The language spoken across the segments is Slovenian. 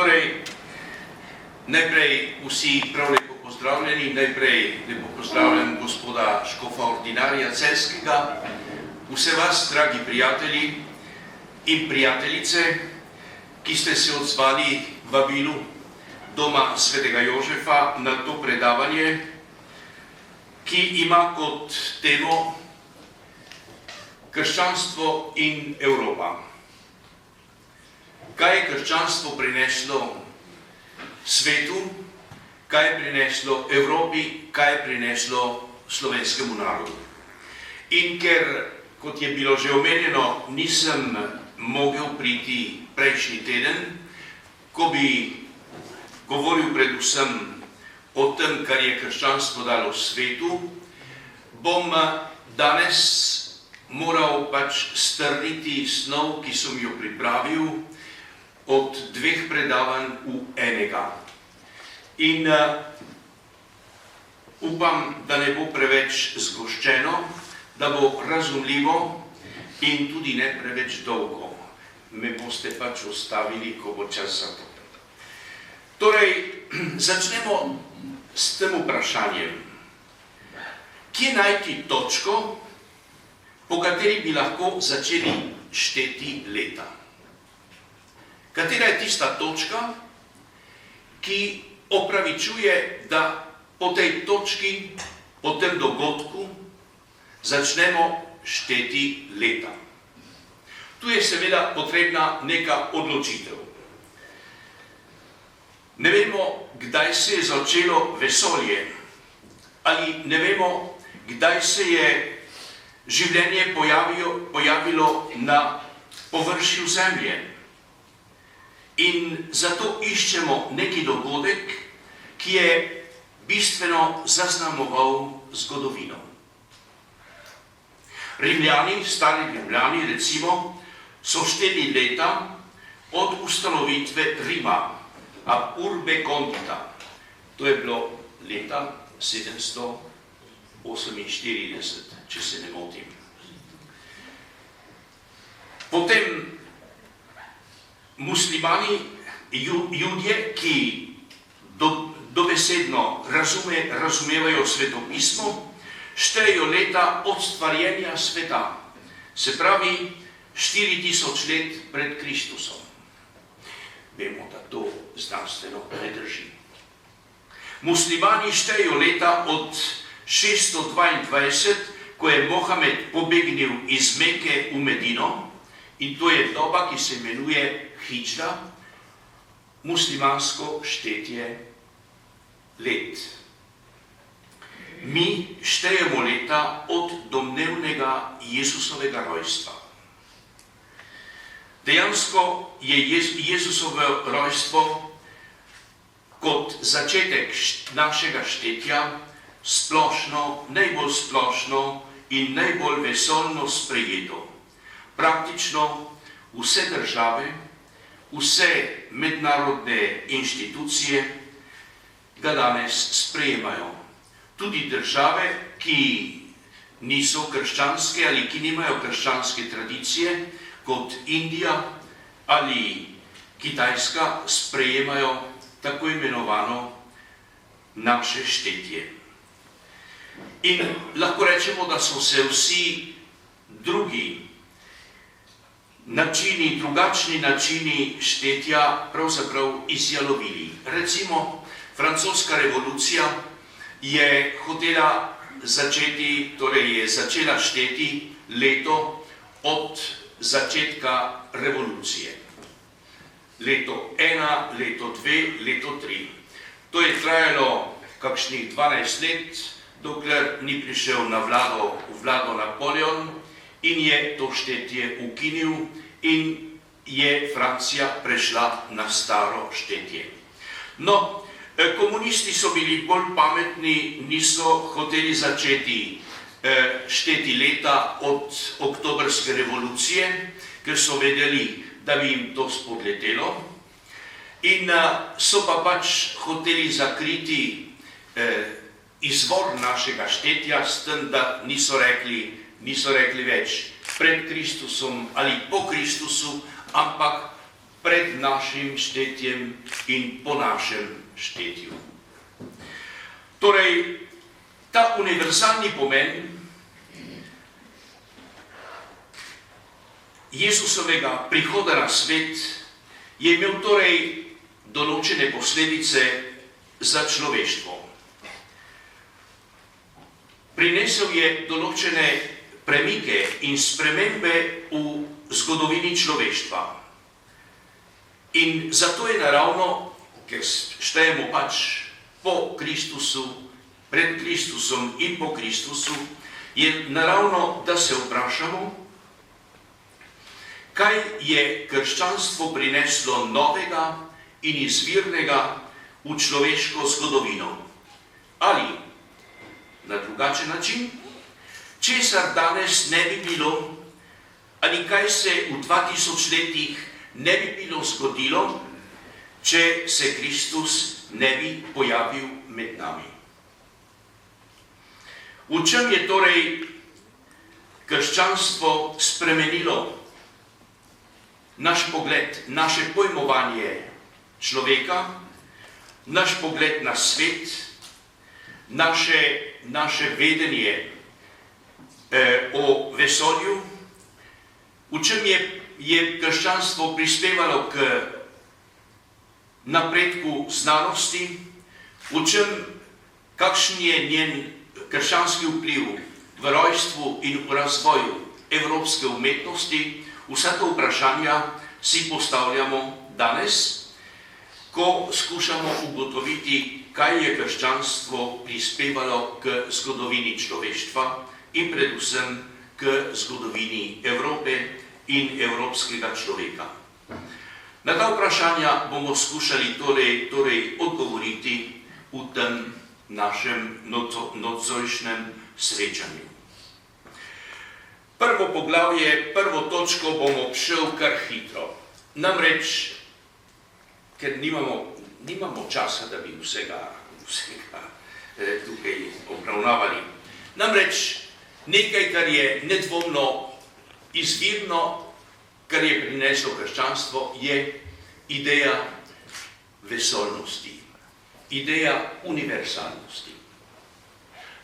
Torej, najprej vsi prav lepo pozdravljeni, najprej lepo pozdravljam gospoda škofa ordinarija Celjskega, vse vas, dragi prijatelji in prijateljice, ki ste se odzvali vabilu Doma svetega Jožefa na to predavanje, ki ima kot temo Krščanstvo in Evropa. Kaj je krščanstvo prineslo svetu, kaj je prineslo Evropi, kaj je prineslo slovenskemu narodu. In ker, kot je bilo že omenjeno, nisem mogel priti prejšnji teden, ko bi govoril predvsem o tem, kar je krščanstvo dalo svetu, bom danes moral strniti snov, ki sem jo pripravil, od dveh predavanj v enega. In upam, da ne bo preveč zgoščeno, da bo razumljivo in tudi ne preveč dolgo. Me boste ostavili, ko bo čas za to. Torej, začnemo s tem vprašanjem. Kje najti točko, po kateri bi lahko začeli šteti leta? Katera je tista točka, ki opravičuje, da po tej točki, po tem dogodku, začnemo šteti leta? Tu je seveda potrebna neka odločitev. Ne vemo, kdaj se je začelo vesolje, ali ne vemo, kdaj se je življenje pojavilo na površju zemlje. In zato iščemo neki dogodek, ki je bistveno zaznamoval zgodovino. Rimljani, stari Rimljani, recimo, so šteli leta od ustanovitve Rima, ab urbe condita. To je bilo leta 748, če se ne motim. Potem muslimani, Judje, ki dobesedno razumevajo svetopismo, štejejo leta od stvarjenja sveta, se pravi 4000 let pred Kristusom. Vemo, da to znanstveno ne drži. Muslimani štejejo leta od 622, ko je Mohamed pobegnil iz Meke v Medino, in to je doba, ki se imenuje hidžra, muslimansko štetje let. Mi štejemo leta od domnevnega Jezusovega rojstva. Dejansko je Jezusovo rojstvo kot začetek našega štetja splošno, najbolj splošno in najbolj vesoljno sprejeto. Praktično vse države, vse mednarodne inštitucije ga danes sprejemajo. Tudi države, ki niso krščanske ali ki nimajo krščanske tradicije, kot Indija ali Kitajska, sprejemajo tako imenovano naše štetje. In lahko rečemo, da so se vsi drugi drugačni načini štetja pravzaprav izjalovili. Recimo, francoska revolucija je hotela začeti, torej je začela šteti leto od začetka revolucije. Leto 1, leto 2, leto 3. To je trajalo kakšnih 12 let, dokler ni prišel na vlado Napoleon in je to štetje ukinil in je Francija prešla na staro štetje. No, komunisti so bili bolj pametni, niso hoteli začeti šteti leta od oktobrske revolucije, ker so vedeli, da bi jim to spodletelo, in so pa hoteli zakriti izvor našega štetja s tem, da niso rekli več pred Kristusom ali po Kristusu, ampak pred našim štetjem in po našem štetju. Torej, ta univerzalni pomen Jezusovega prihoda na svet je imel torej določene posledice za človeštvo. Prinesel je določene premike in spremembe v zgodovini človeštva. In zato je naravno, ker štejemo pač po Kristusu, pred Kristusom in po Kristusu, je naravno, da se vprašamo, kaj je krščanstvo prineslo novega in izvirnega v človeško zgodovino. Ali, na drugačen način, česar danes ne bi bilo, ali kaj se v 2000 letih ne bi bilo zgodilo, če se Kristus ne bi pojavil med nami. V čem je torej krščanstvo spremenilo naš pogled, naše pojmovanje človeka, naš pogled na svet, naše vedenje o vesolju, v čem je krščanstvo prispevalo k napredku znanosti, kakšen je njen krščanski vpliv v rojstvu in v razvoju evropske umetnosti. Vsa to vprašanja si postavljamo danes, ko skušamo ugotoviti, kaj je krščanstvo prispevalo k zgodovini človeštva in predvsem k zgodovini Evrope in evropskega človeka. Na ta vprašanja bomo skušali torej odgovoriti v tem našem nocojšnjem srečanju. Prvo poglavje, prvo točko bomo šel kar hitro. Namreč, ker nimamo časa, da bi vsega tukaj obravnavali. Namreč, nekaj, kar je nedvomno izvirno, kar je prineslo krščanstvo, je ideja vesoljnosti, ideja univerzalnosti.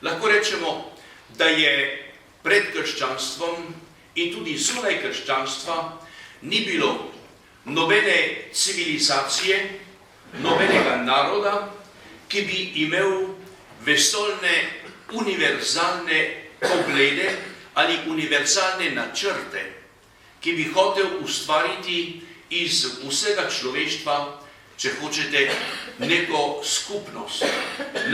Lahko rečemo, da je pred krščanstvom in tudi zunaj krščanstva ni bilo nobene civilizacije, nobenega naroda, ki bi imel vesoljne univerzalne poglede ali univerzalne načrte, ki bi hotel ustvariti iz vsega človeštva, če hočete, neko skupnost,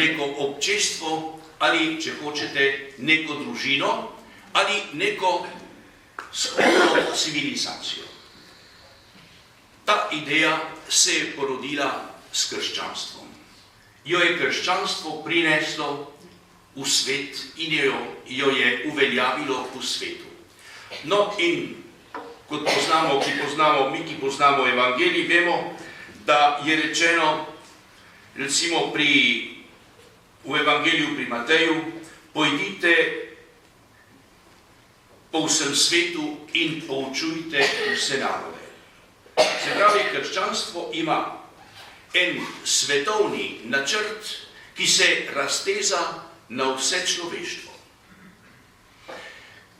neko občestvo ali, če hočete, neko družino ali neko skupno civilizacijo. Ta ideja se je porodila s krščanstvom. Jo je krščanstvo prineslo v svet in jo je uveljavilo v svetu. No in kot mi, ki poznamo evangelij, vemo, da je rečeno, recimo v evangeliju pri Mateju, pojdite po vsem svetu in poučujte vse narode. Se pravi, krščanstvo ima en svetovni načrt, ki se razteza na vse človeštvo.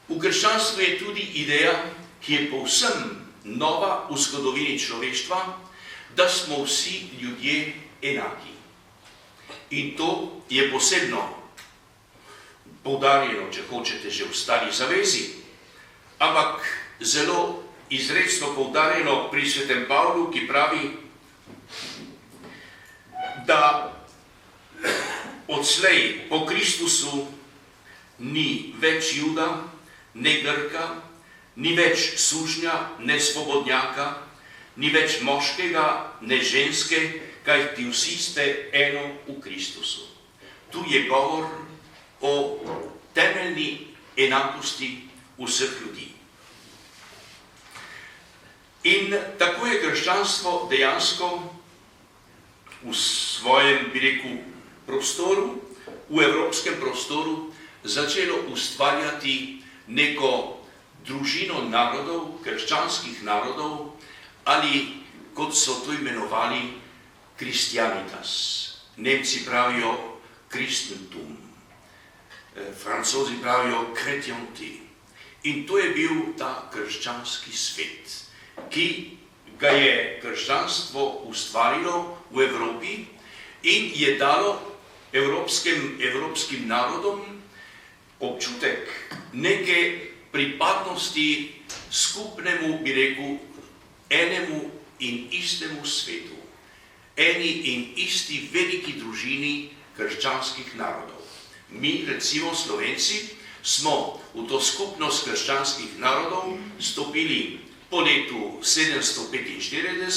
V krščanstvu je tudi ideja, ki je povsem nova v zgodovini človeštva, da smo vsi ljudje enaki. In to je posebno poudarjeno, če hočete, že v Stari zavezi, ampak zelo izrecno poudarjeno pri svetem Pavlu, ki pravi, da odslej po Kristusu ni več Juda, ne Grka, ni več sužnja, ne svobodnjaka, ni več moškega, ne ženske, kajti vsi ste eno v Kristusu. Tu je govor o temeljni enakosti vseh ljudi. In tako je krščanstvo dejansko v svojem, bi rekel, prostoru, v evropskem prostoru, začelo ustvarjati neko družino narodov, krščanskih narodov, ali kot so to imenovali Christianitas. Nemci pravijo Christentum, Francozi pravijo Chrétienté. In to je bil ta krščanski svet, ki ga je krščanstvo ustvarilo v Evropi in je dalo evropskim narodom občutek neke pripadnosti skupnemu, bi rekel, enemu in istemu svetu, eni in isti veliki družini krščanskih narodov. Mi, recimo Slovenci, smo v to skupnost krščanskih narodov stopili po letu 745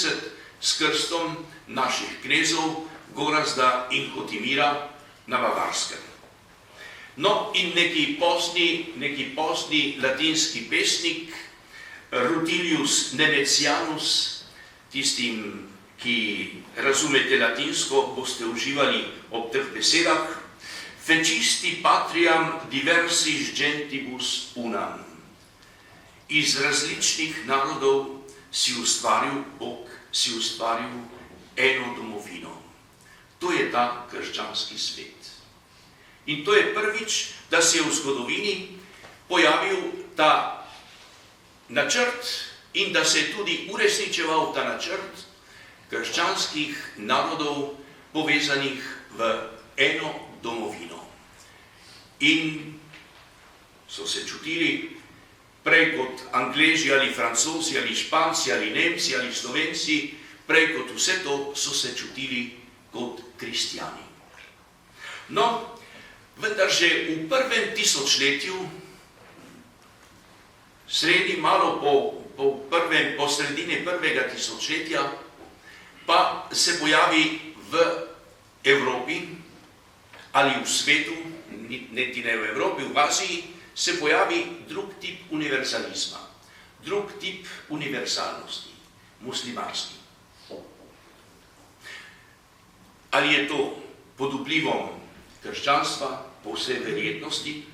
s krstom naših knezov Gorazda in Hotimira na Bavarskem. No, in neki pozni latinski pesnik, Rutilius Nemecianus, tistim, ki razumete latinsko, boste uživali ob teh besedah, fecisti patriam diversis gentibus unam. Iz različnih narodov si ustvaril Bog, si ustvaril eno domovino. To je ta krščanski svet. In to je prvič, da se je v zgodovini pojavil ta načrt in da se je tudi uresničeval ta načrt krščanskih narodov povezanih v eno domovino. In so se čutili prej kot Angleži ali Francozi ali Španci ali Nemci ali Slovenci, prej kot vse to so se čutili kot kristjani. No, vendar že v prvem tisočletju, po sredini prvega tisočletja, pa se pojavi v Evropi ali v svetu, niti ne v Evropi, v Aziji, se pojavi drug tip univerzalizma, drug tip univerzalnosti, muslimanski. Ali je to pod vplivom krščanstva? Po vsej verjetnosti,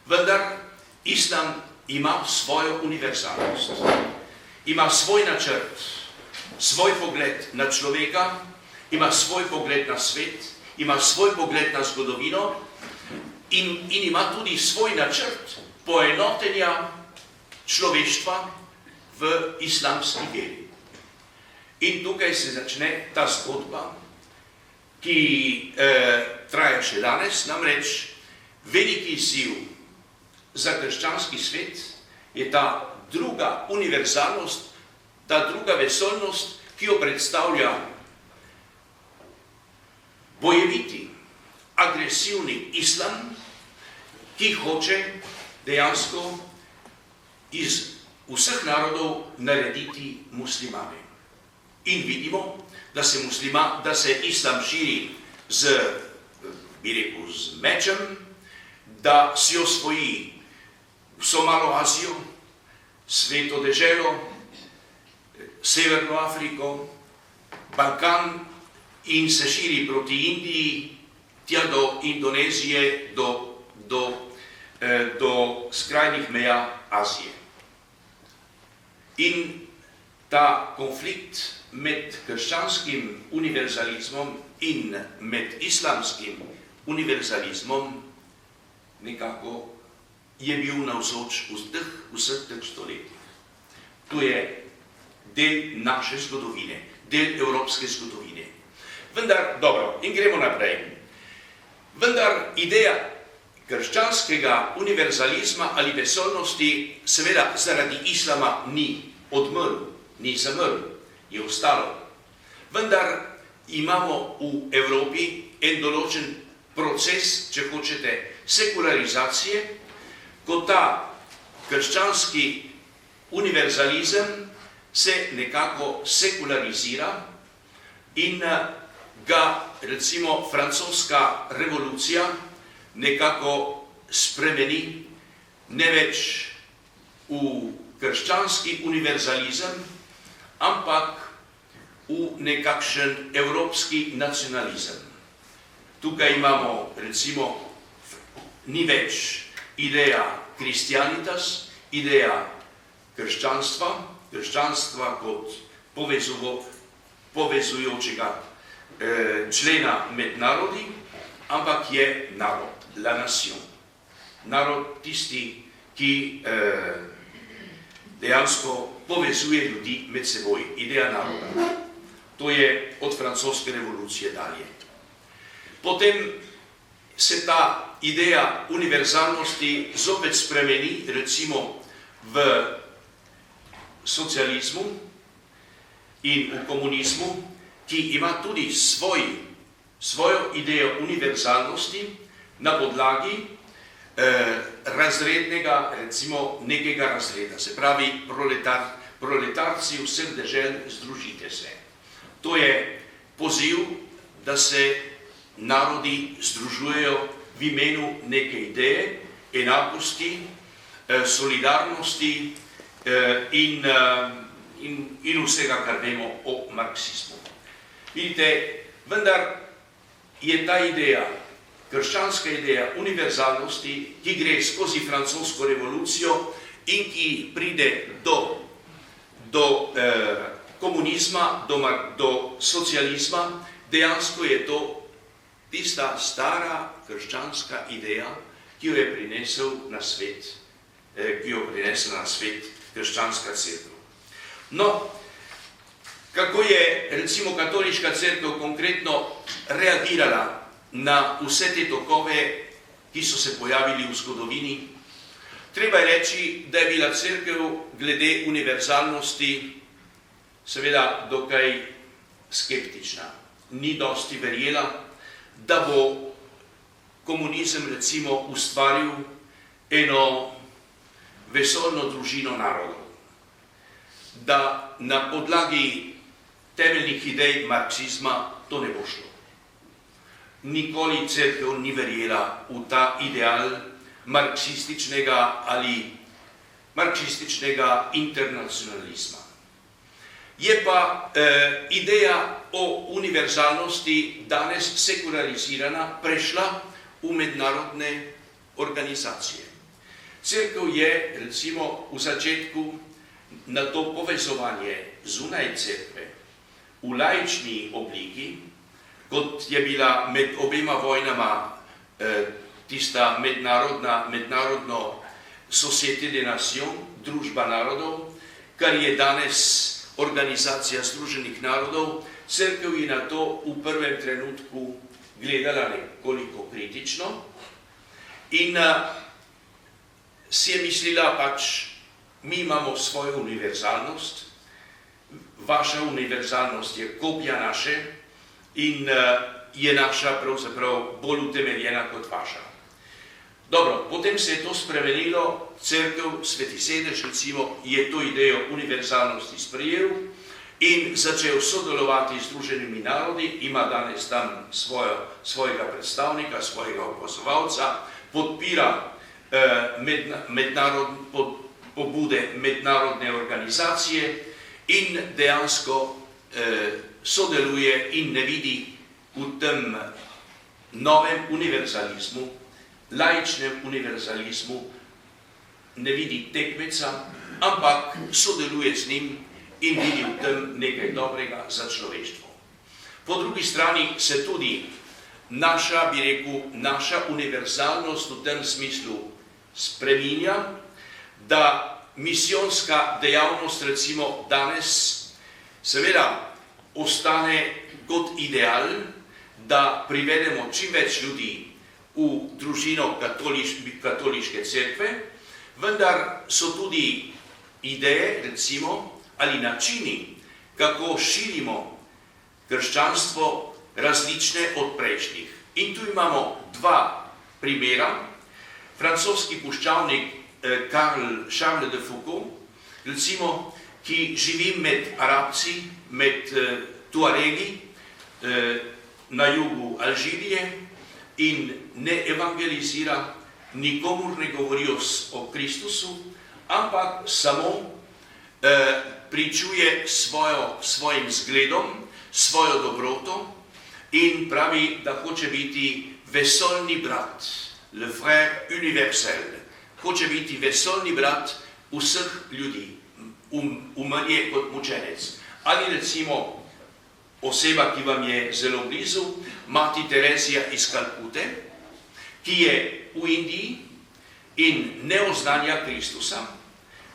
vendar islam ima svojo univerzalnost, ima svoj načrt, svoj pogled na človeka, ima svoj pogled na svet, ima svoj pogled na zgodovino in ima tudi svoj načrt poenotenja človeštva v islamski veri. In tukaj se začne ta zgodba, ki traja še danes, namreč veliki izziv za krščanski svet je ta druga univerzalnost, ta druga vesoljnost, ki jo predstavlja bojeviti, agresivni islam, ki hoče dejansko iz vseh narodov narediti muslimane. In vidimo, da se islam širi z mečem, da si osvoji vso malo Azijo, Sveto deželo, Severno Afriko, Balkan in se širi proti Indiji, tja do Indonezije, do skrajnih meja Azije. In ta konflikt med krščanskim univerzalizmom in med islamskim univerzalizmom nekako je bil navzoč vseh teh stoletij. To je del naše zgodovine, del evropske zgodovine. Vendar, dobro, in gremo naprej. Vendar ideja krščanskega univerzalizma ali vesoljnosti seveda zaradi islama ni odmrl, ni zamrl, je ostalo. Vendar imamo v Evropi en določen proces, če hočete, sekularizacije, ko ta krščanski univerzalizem se nekako sekularizira in ga, recimo, francoska revolucija nekako spremeni ne več v krščanski univerzalizem, ampak v nekakšen evropski nacionalizem. Tukaj imamo, recimo, ni več ideja Christianitas, ideja krščanstva kot povezujočega člena med narodi, ampak je narod, la nation. Narod tisti, ki dejansko povezuje ljudi med seboj, ideja naroda. To je od francoske revolucije dalje. Potem se ta ideja univerzalnosti zopet spremeni, recimo v socializmu in v komunizmu, ki ima tudi svojo idejo univerzalnosti na podlagi razrednega, recimo nekega razreda, se pravi proletarci vseh dežel, združite se. To je poziv, da se narodi združujejo v imenu neke ideje, enakosti, solidarnosti in vsega, kar vemo o marksizmu. Vidite, vendar je ta ideja, krščanska ideja univerzalnosti, ki gre skozi francosko revolucijo in ki pride do komunizma, do socializma, dejansko je to tista stara krščanska ideja, ki jo je prinesla na svet krščanska cerkev. No, kako je recimo katoliška cerkev konkretno reagirala na vse te tokove, ki so se pojavili v zgodovini? Treba je reči, da je bila cerkev glede univerzalnosti seveda dokaj skeptična. Ni dosti verjela, da bo komunizem recimo ustvaril eno vesoljno družino narodov. Da na podlagi temeljnih idej marksizma to ne bo šlo. Nikoli cerkev ni verjela v ta ideal marksističnega ali marksističnega internacionalizma. Je pa ideja o univerzalnosti danes sekularizirana, prešla v mednarodne organizacije. Cerkev je recimo v začetku na to povezovanje zunaj cerkve v laični obliki, kot je bila med obema vojnama tista mednarodno Société des Nations, družba narodov, kar je danes Organizacija združenih narodov. Cerkev je na to v prvem trenutku gledala nekoliko kritično in si je mislila pač, mi imamo svojo univerzalnost, vaša univerzalnost je kopija naše in je naša pravzaprav bolj utemeljena kot vaša. Dobro, potem se je to spremenilo, cerkev, Sveti sedež recimo, je to idejo univerzalnosti sprejel in začel sodelovati z Združenimi narodi, ima danes tam svojega predstavnika, svojega opazovalca, podpira pobude mednarodne organizacije in dejansko sodeluje in ne vidi v tem novem univerzalizmu, laičnem univerzalizmu, ne vidi tekmeca, ampak sodeluje z njim in vidi v tem nekaj dobrega za človeštvo. Po drugi strani se tudi naša univerzalnost v tem smislu spreminja, da misijonska dejavnost recimo danes seveda ostane kot ideal, da privedemo čim več ljudi v družino katoliške cerkve, vendar so tudi ideje, recimo, ali načini, kako širimo krščanstvo, različne od prejšnjih. In tu imamo dva primera. Francoski puščavnik Charles de Foucault, recimo, ki živi med Arabci, med Tuaregi na jugu Alžirije in ne evangelizira, nikomur ne govori o Kristusu, ampak samo pričuje svojim zgledom, svojo dobroto in pravi, da hoče biti vesoljni brat, le frère universel, hoče biti vesoljni brat vseh ljudi, umrje kot mučenec. Ali recimo oseba, ki vam je zelo blizu, mati Terezija iz Kalkute, ki je v Indiji in ne oznanja Kristusa,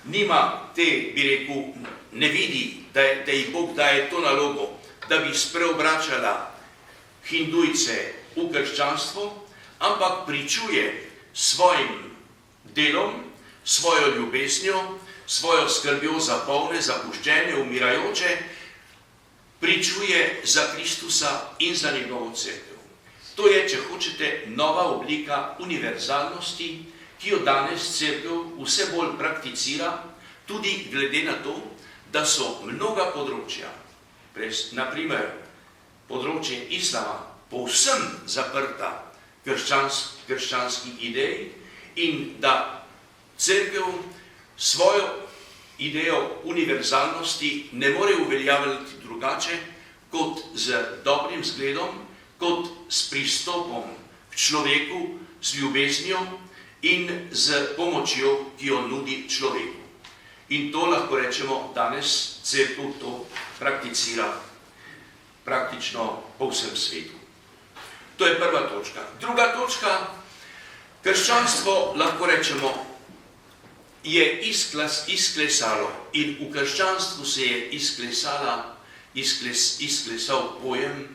nima te, bi rekel, ne vidi, da ji Bog daje to nalogo, da bi spreobračala hindujce v krščanstvo, ampak pričuje svojim delom, svojo ljubesnjo, svojo skrbjo za polne, zapuščene, umirajoče, pričuje za Kristusa in za njegovo cerkev. To je, če hočete, nova oblika univerzalnosti, ki jo danes cerkev vse bolj prakticira, tudi glede na to, da so mnoga področja, naprimer področje islama, povsem zaprta krščanski ideji in da cerkev svojo idejo univerzalnosti ne more uveljavljati drugače kot z dobrim zgledom, kot s pristopom k človeku, z ljubeznijo in z pomočjo, ki jo nudi človeku. In to lahko rečemo, danes cerkev to prakticira praktično po vsem svetu. To je prva točka. Druga točka, krščanstvo, lahko rečemo, je izklesalo in v krščanstvu se je izklesal pojem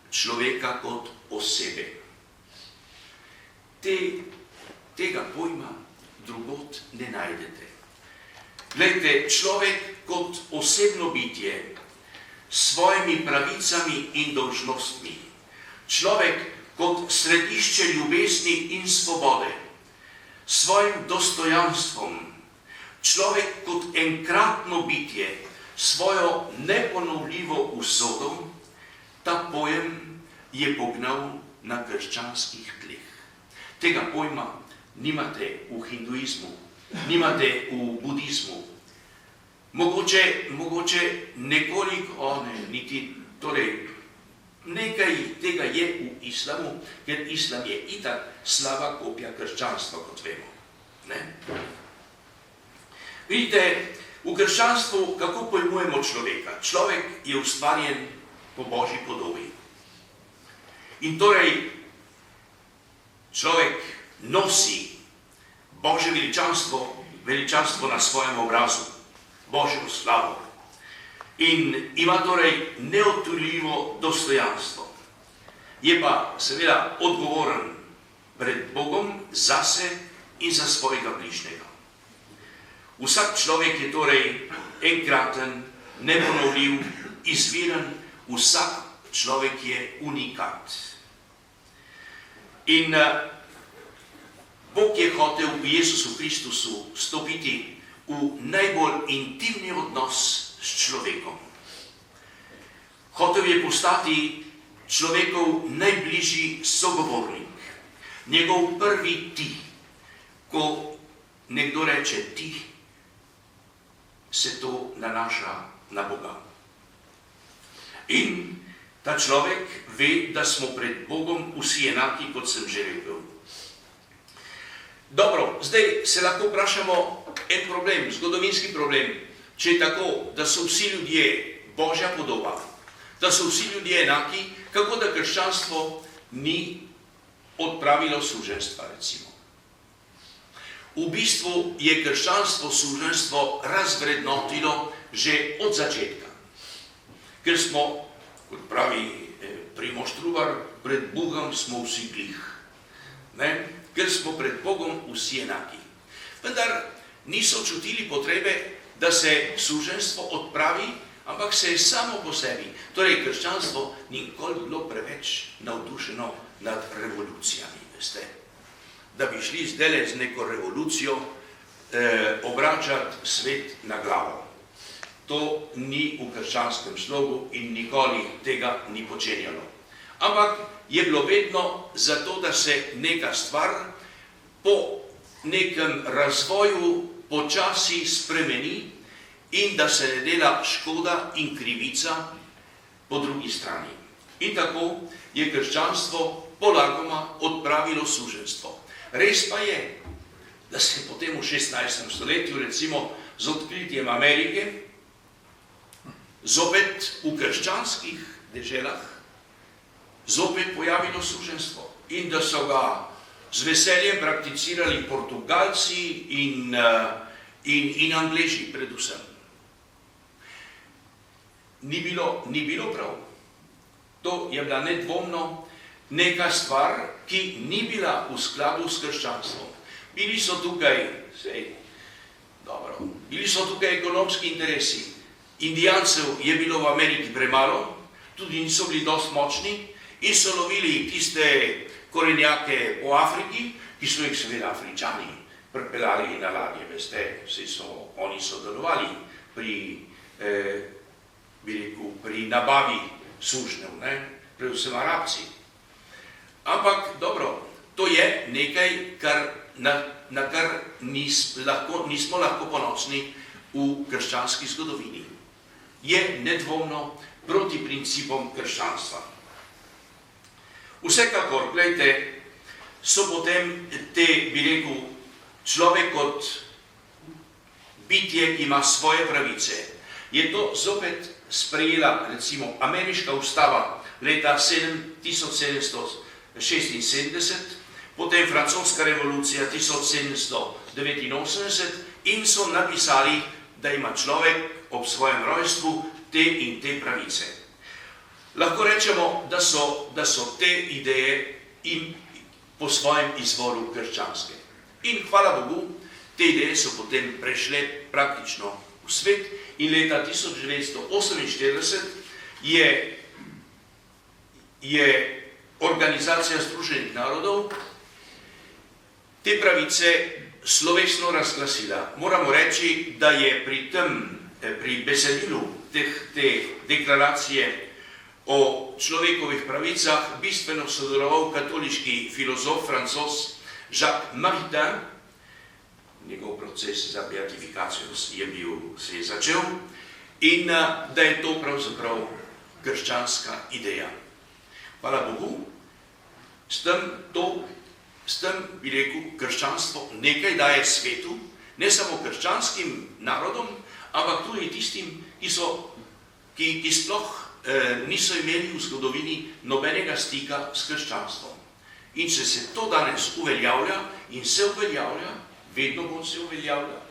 človeka kot osebe. Tega pojma drugod ne najdete. Glejte, človek kot osebno bitje s svojimi pravicami in dolžnostmi, človek kot središče ljubezni in svobode, s svojim dostojanstvom, človek kot enkratno bitje, svojo neponovljivo usodo, ta pojem je pognal na krščanskih tleh. Tega pojma nimate v hinduizmu, nimate v budizmu. Mogoče nekoliko, nekaj tega je v islamu, ker islam je itak slaba kopija krščanstva, kot vemo. Ne? Vidite, v krščanstvu, kako pojmujemo človeka? Človek je ustvarjen po Božji podobi. In torej, človek nosi Božje veličanstvo na svojem obrazu, Božjo slavo. In ima torej neodtujljivo dostojanstvo. Je pa seveda odgovoren pred Bogom zase in za svojega bližnjega. Vsak človek je torej enkraten, neponovljiv, izviren, vsak človek je unikat. In Bog je hotel v Jezusu Kristusu stopiti v najbolj intimni odnos s človekom. Hotel je postati človekov najbližji sogovornik, njegov prvi ti. Ko nekdo reče ti, se to nanaša na Boga. In ta človek ve, da smo pred Bogom vsi enaki, kot sem že rekel. Dobro, zdaj se lahko vprašamo en problem, zgodovinski problem. Če je tako, da so vsi ljudje Božja podoba, da so vsi ljudje enaki, kako da krščanstvo ni odpravilo suženjstva, recimo. V bistvu je krščanstvo suženjstvo razvrednotilo že od začetka. Ker smo, kot pravi Primož Trubar, pred Bogom smo vsi glih. Ker smo pred Bogom vsi enaki. Vendar niso čutili potrebe, da se suženjstvo odpravi, ampak se je samo po sebi. Torej, krščanstvo nikoli bilo preveč navdušeno nad revolucijami, veste. Da bi šli zdajle z neko revolucijo obračati svet na glavo. To ni v krščanskem slogu in nikoli tega ni počenjalo. Ampak je bilo vedno zato, da se neka stvar po nekem razvoju počasi spremeni in da se ne dela škoda in krivica po drugi strani. In tako je krščanstvo polagoma odpravilo suženjstvo. Res pa je, da se potem v 16. stoletju, recimo z odkritjem Amerike, zopet v krščanskih deželah zopet pojavilo suženstvo in da so ga z veseljem prakticirali Portugalci in Angleži predvsem. Ni bilo prav. To je bila nedvomno neka stvar, ki ni bila v skladu s krščanstvom. Bili so tukaj ekonomski interesi. Indijancev je bilo v Ameriki premalo, tudi niso bili dosti močni in so lovili tiste korenjake po Afriki, ki so jih seveda Afričani pripeljali na ladje, veste, oni sodelovali pri nabavi sužnjev, predvsem Arabci. Ampak dobro, to je nekaj, na kar nismo lahko ponosni v krščanski zgodovini. Je nedvomno proti principom krščanstva. Vsekakor, gledajte, so potem človek kot bitje, ki ima svoje pravice. Je to zopet sprejela, recimo, ameriška ustava leta 1776, potem francoska revolucija 1789 in so napisali, da ima človek ob svojem rojstvu te in te pravice. Lahko rečemo, da so te ideje po svojem izvoru krščanske. In hvala Bogu, te ideje so potem prešle praktično v svet in leta 1948 je Organizacija združenih narodov te pravice slovesno razglasila. Moramo reči, da je pri besedilu te deklaracije o človekovih pravicah bistveno sodeloval katoliški filozof Francoz Jacques Maritain. Njegov proces za beatifikacijo se je začel in da je to pravzaprav krščanska ideja. Hvala Bogu, s tem bi rekel, krščanstvo nekaj daje svetu, ne samo krščanskim narodom, ampak tudi tistim, ki sploh niso imeli v zgodovini nobenega stika s krščanstvom. In če se to danes uveljavlja in se uveljavlja, vedno bo se uveljavlja,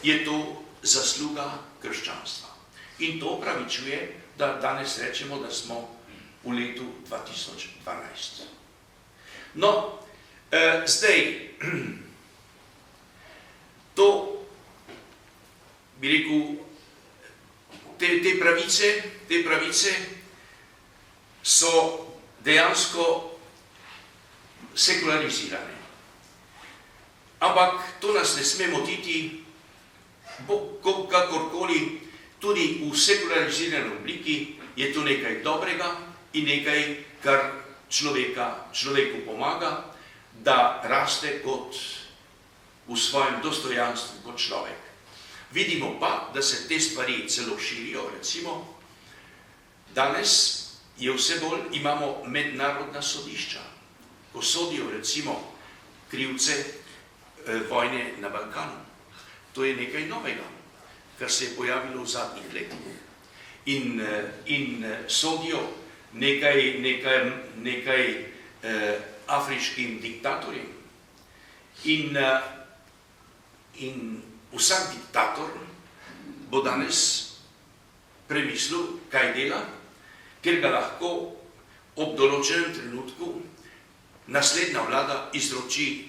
je to zasluga krščanstva. In to opravičuje, da danes rečemo, da smo v letu 2012. No, zdaj, to, bi rekel, te pravice so dejansko sekularizirane. Ampak to nas ne sme motiti, kakorkoli, tudi v sekularizirani obliki je to nekaj dobrega in nekaj, kar človeku pomaga, da raste v svojem dostojanstvu kot človek. Vidimo pa, da se te stvari celo širijo, recimo, danes je vse bolj, imamo mednarodna sodišča, ko sodijo, recimo, krivce vojne na Balkanu. To je nekaj novega, kar se je pojavilo v zadnjih letih. In sodijo nekaj afriškim diktatorjem. In vsak diktator bo danes premislil, kaj dela, ker ga lahko ob določenem trenutku naslednja vlada izroči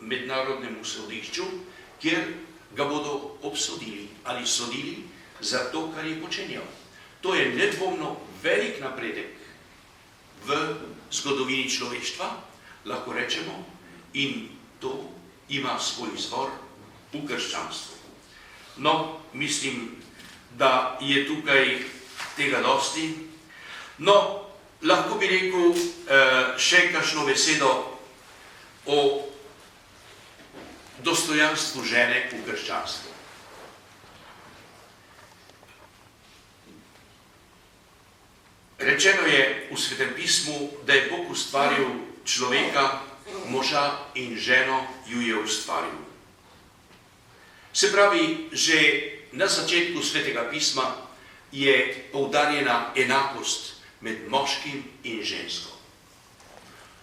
mednarodnemu sodišču, kjer ga bodo obsodili ali sodili za to, kar je počenjal. To je nedvomno velik napredek v zgodovini človeštva, lahko rečemo, in to ima svoj izvor v krščanstvu. No, mislim, da je tukaj tega dosti. No, lahko bi rekel še kakšno besedo o dostojanstvu žene v krščanstvu. Rečeno je v Svetem pismu, da je Bog ustvaril človeka, moža in ženo ju je ustvaril. Se pravi, že na začetku Svetega pisma je poudarjena enakost med moškim in žensko.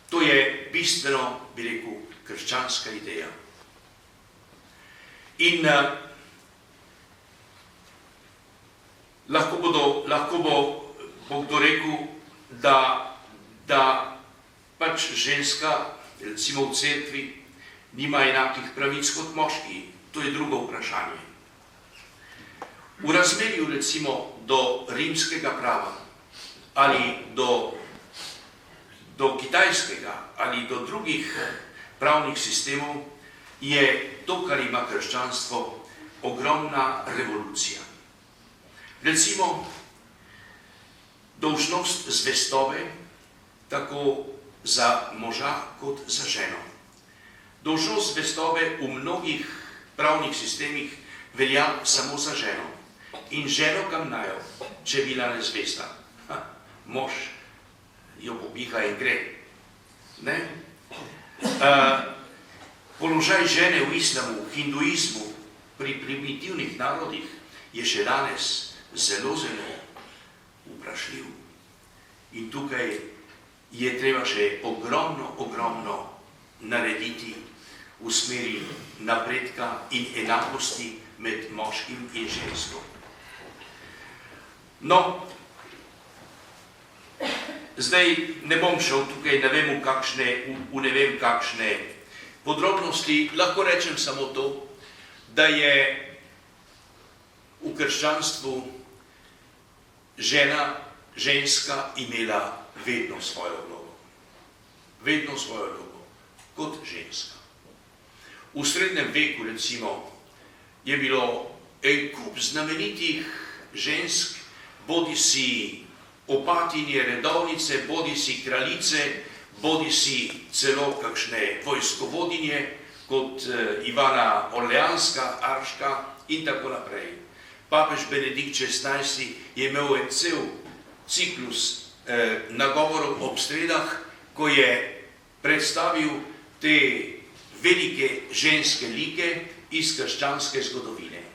To je bistveno, bi rekel, krščanska ideja. In lahko bo kdo rekel, da pač ženska, recimo v cerkvi, nima enakih pravic kot moški. To je drugo vprašanje. V razmerju recimo do rimskega prava ali do kitajskega ali do drugih pravnih sistemov je to, kar ima krščanstvo, ogromna revolucija. Recimo, dolžnost zvestove tako za moža kot za ženo. Dolžnost zvestove v mnogih pravnih sistemih velja samo za ženo. In ženo kam najo, če bila nezvesta. Mož jo popiha in gre. Ne? Položaj žene v islamu, v hinduizmu, pri primitivnih narodih je še danes zelo vprašljiv. In tukaj je treba še ogromno narediti v smeri napredka in enakosti med moškim in žensko. No, zdaj ne bom šel tukaj ne vem v kakšne podrobnosti, lahko rečem samo to, da je v krščanstvu ženska imela vedno svojo vlogo. Vedno svojo vlogo, kot ženska. V srednjem veku, recimo, je bilo en kup znamenitih žensk, bodisi opatinje, redovnice, bodisi kraljice, bodisi celo kakšne vojskovodinje, kot Ivana Orleanska, Arška in tako naprej. Papež Benedikt XVI je imel en cel ciklus nagovorov ob sredah, ko je predstavil te velike ženske like iz krščanske zgodovine.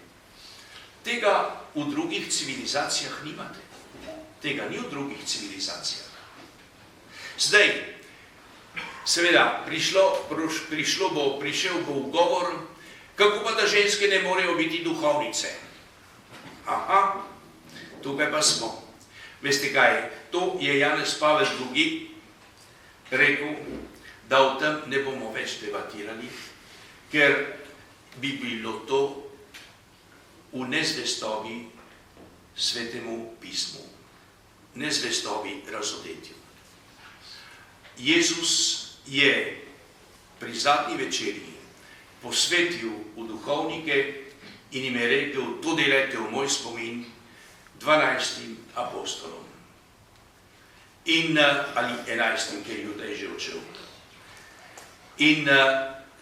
Tega v drugih civilizacijah nimate. Tega ni v drugih civilizacijah. Zdaj, seveda, prišel bo ugovor, kako pa da ženske ne morejo biti duhovnice. Aha, tukaj pa smo. Veste kaj, to je Janez Pavel II rekel, da o tem ne bomo več debatirali, ker bi bilo to v nezvestobi svetemu pismu, nezvestobi razodetju. Jezus je pri zadnji večerji posvetil v duhovnike in jim je rekel, to delajte v moj spomin 12 apostolom. Ali 11, ker Juda je že odšel. In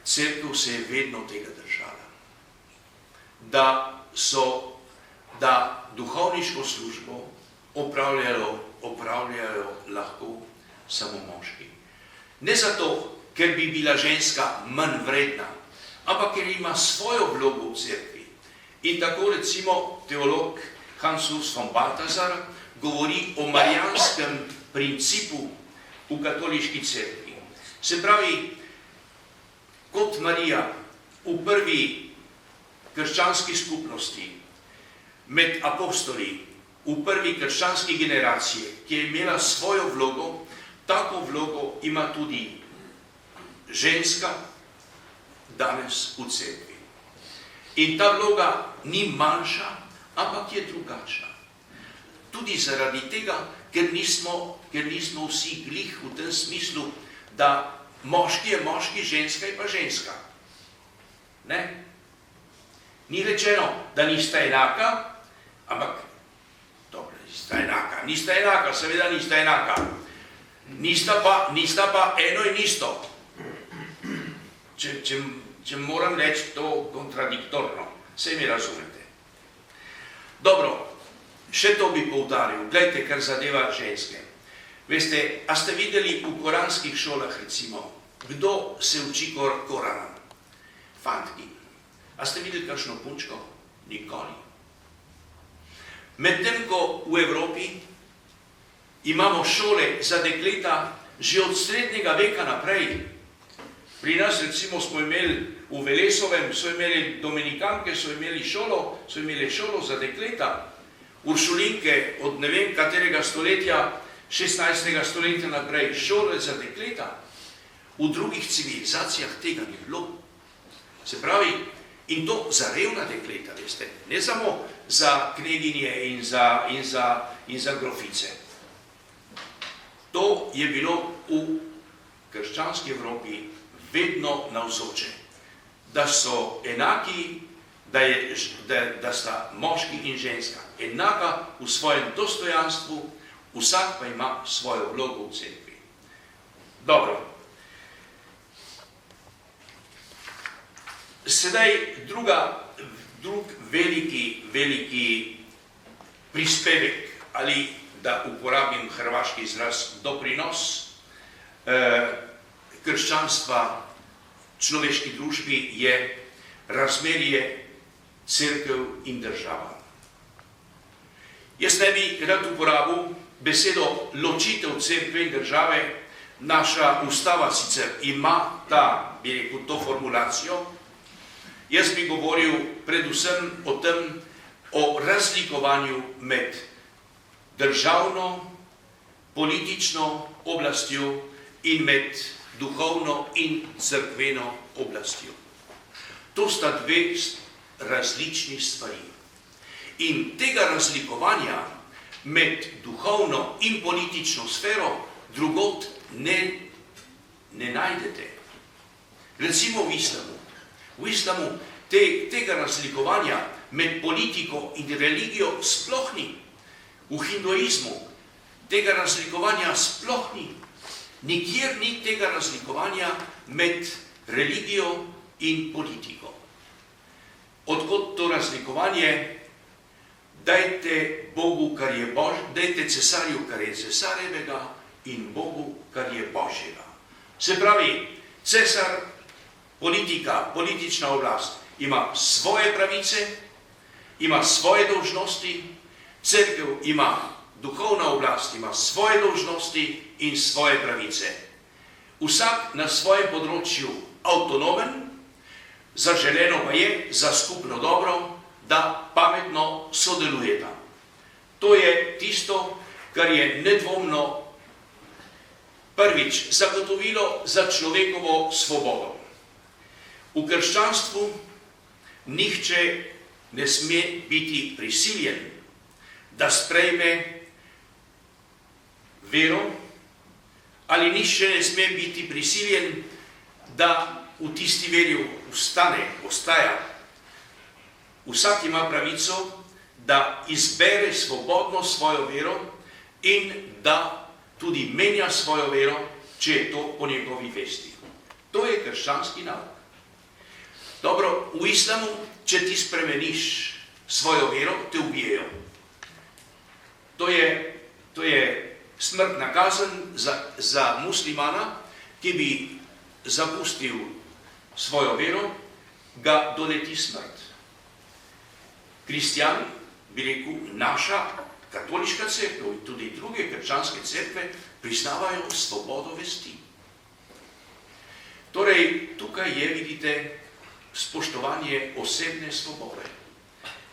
cerkev se je vedno tega držala. Da duhovniško službo opravljajo lahko samo moški. Ne zato, ker bi bila ženska manj vredna, ampak ker ima svojo vlogo v cerkvi. In tako recimo teolog Hans Urs von Balthasar govori o marijanskem principu v katoliški cerkvi. Se pravi, kot Marija v prvi krščanski skupnosti med apostoli, v prvi krščanski generaciji, ki je imela svojo vlogo, tako vlogo ima tudi ženska danes v cerkvi. In ta vloga ni manjša, ampak je drugačna. Tudi zaradi tega, ker nismo vsi glih v tem smislu, da moški je moški, ženska je pa ženska. Ne? Ni rečeno, da nista enaka, ampak dobro, nista enaka, seveda nista enaka. Nista pa eno in isto. Če moram reči to kontradiktorno, se mi razumete. Dobro, še to bi poudaril, gledajte, kar zadeva ženske. Veste, a ste videli v koranskih šolah, recimo, kdo se uči Korana? Fantki. A ste videli kakšno punčko? Nikoli. Medtem ko v Evropi imamo šole za dekleta že od srednjega veka naprej. Pri nas recimo smo imeli v Velesovem, so imeli dominikanke, so imeli šolo za dekleta, uršulinke od ne vem katerega stoletja, 16. stoletja naprej, šole za dekleta. V drugih civilizacijah tega ni bilo. Se pravi, in to za revna dekleta, veste, ne samo za kneginje in za grofice. To je bilo v krščanski Evropi vedno navzoče, da so enaki, da sta moški in ženska enaka v svojem dostojanstvu, vsak pa ima svojo vlogo v cerkvi. Dobro. Sedaj drug veliki prispevek, ali da uporabim hrvaški izraz, doprinos krščanstva človeški družbi je razmerje cerkev in država. Jaz ne bi rad uporabil besedo ločitev cerkve in države. Naša ustava sicer ima to formulacijo. Jaz bi govoril predvsem o tem, o razlikovanju med državno, politično oblastjo in med duhovno in cerkveno oblastjo. To sta dve različni stvari. In tega razlikovanja med duhovno in politično sfero drugod ne najdete. Recimo v islamu. V islamu tega razlikovanja med politiko in religijo sploh ni. V hinduizmu tega razlikovanja sploh ni. Nikjer ni tega razlikovanja med religijo in politiko. Odkot to razlikovanje? Dajte Bogu, kar je dajte cesarju, kar je cesarjevega, in Bogu, kar je Božjega. Se pravi, cesar, politika, politična oblast ima svoje pravice, ima svoje dolžnosti, cerkev ima, duhovna oblast ima svoje dolžnosti in svoje pravice. Vsak na svojem področju avtonomen, zaželeno pa je za skupno dobro, da pametno sodelujeta. To je tisto, kar je nedvomno prvič zagotovilo za človekovo svobodo. V krščanstvu nihče ne sme biti prisiljen, da sprejme vero, ali nihče ne sme biti prisiljen, da v tisti veri ostaja. Vsak ima pravico, da izbere svobodno svojo vero in da tudi menja svojo vero, če je to po njegovi vesti. To je krščanski nauk. Dobro, v islamu, če ti spremeniš svojo vero, te ubijejo. To je smrtna kazen za muslimana, ki bi zapustil svojo vero, ga doleti smrt. Kristjan, bi rekel, naša katoliška cerkev in tudi druge krščanske cerkve priznavajo svobodo vesti. Torej, tukaj je, vidite, spoštovanje osebne svobode.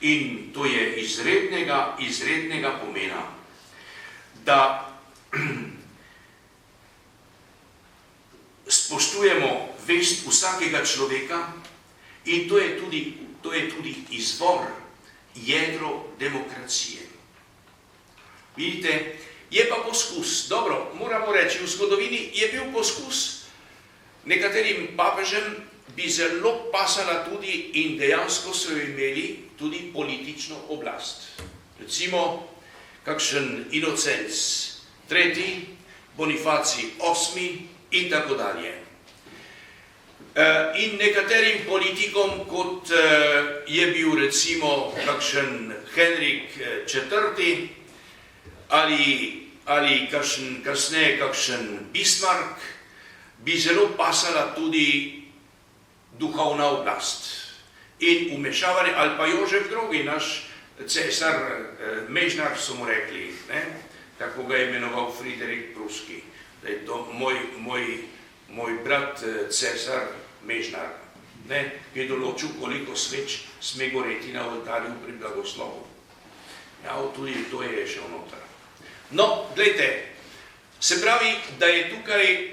In to je izrednega pomena, da spoštujemo vest vsakega človeka in to je tudi izvor, jedro demokracije. Vidite, je pa poskus, dobro, moramo reči, v zgodovini je bil poskus, nekaterim papežem bi zelo pasala tudi in dejansko so jo imeli tudi politično oblast. Recimo, kakšen Inocenc III, Bonifacij VIII in tako dalje. In nekaterim politikom, kot je bil recimo kakšen Henrik IV ali kasneje kakšen Bismarck, bi zelo pasala tudi duhovna oblast. In vmešavanje, ali pa Jožef II, naš cesar Mežnar so mu rekli, ne? Tako ga je imenoval Friderik Pruski, da je to moj brat cesar Mežnar, ne? Ki je določil, koliko sveč sme goreti na oltarju pri blagoslovu. Ja, tudi to je šel noter. No, gledajte, se pravi, da je tukaj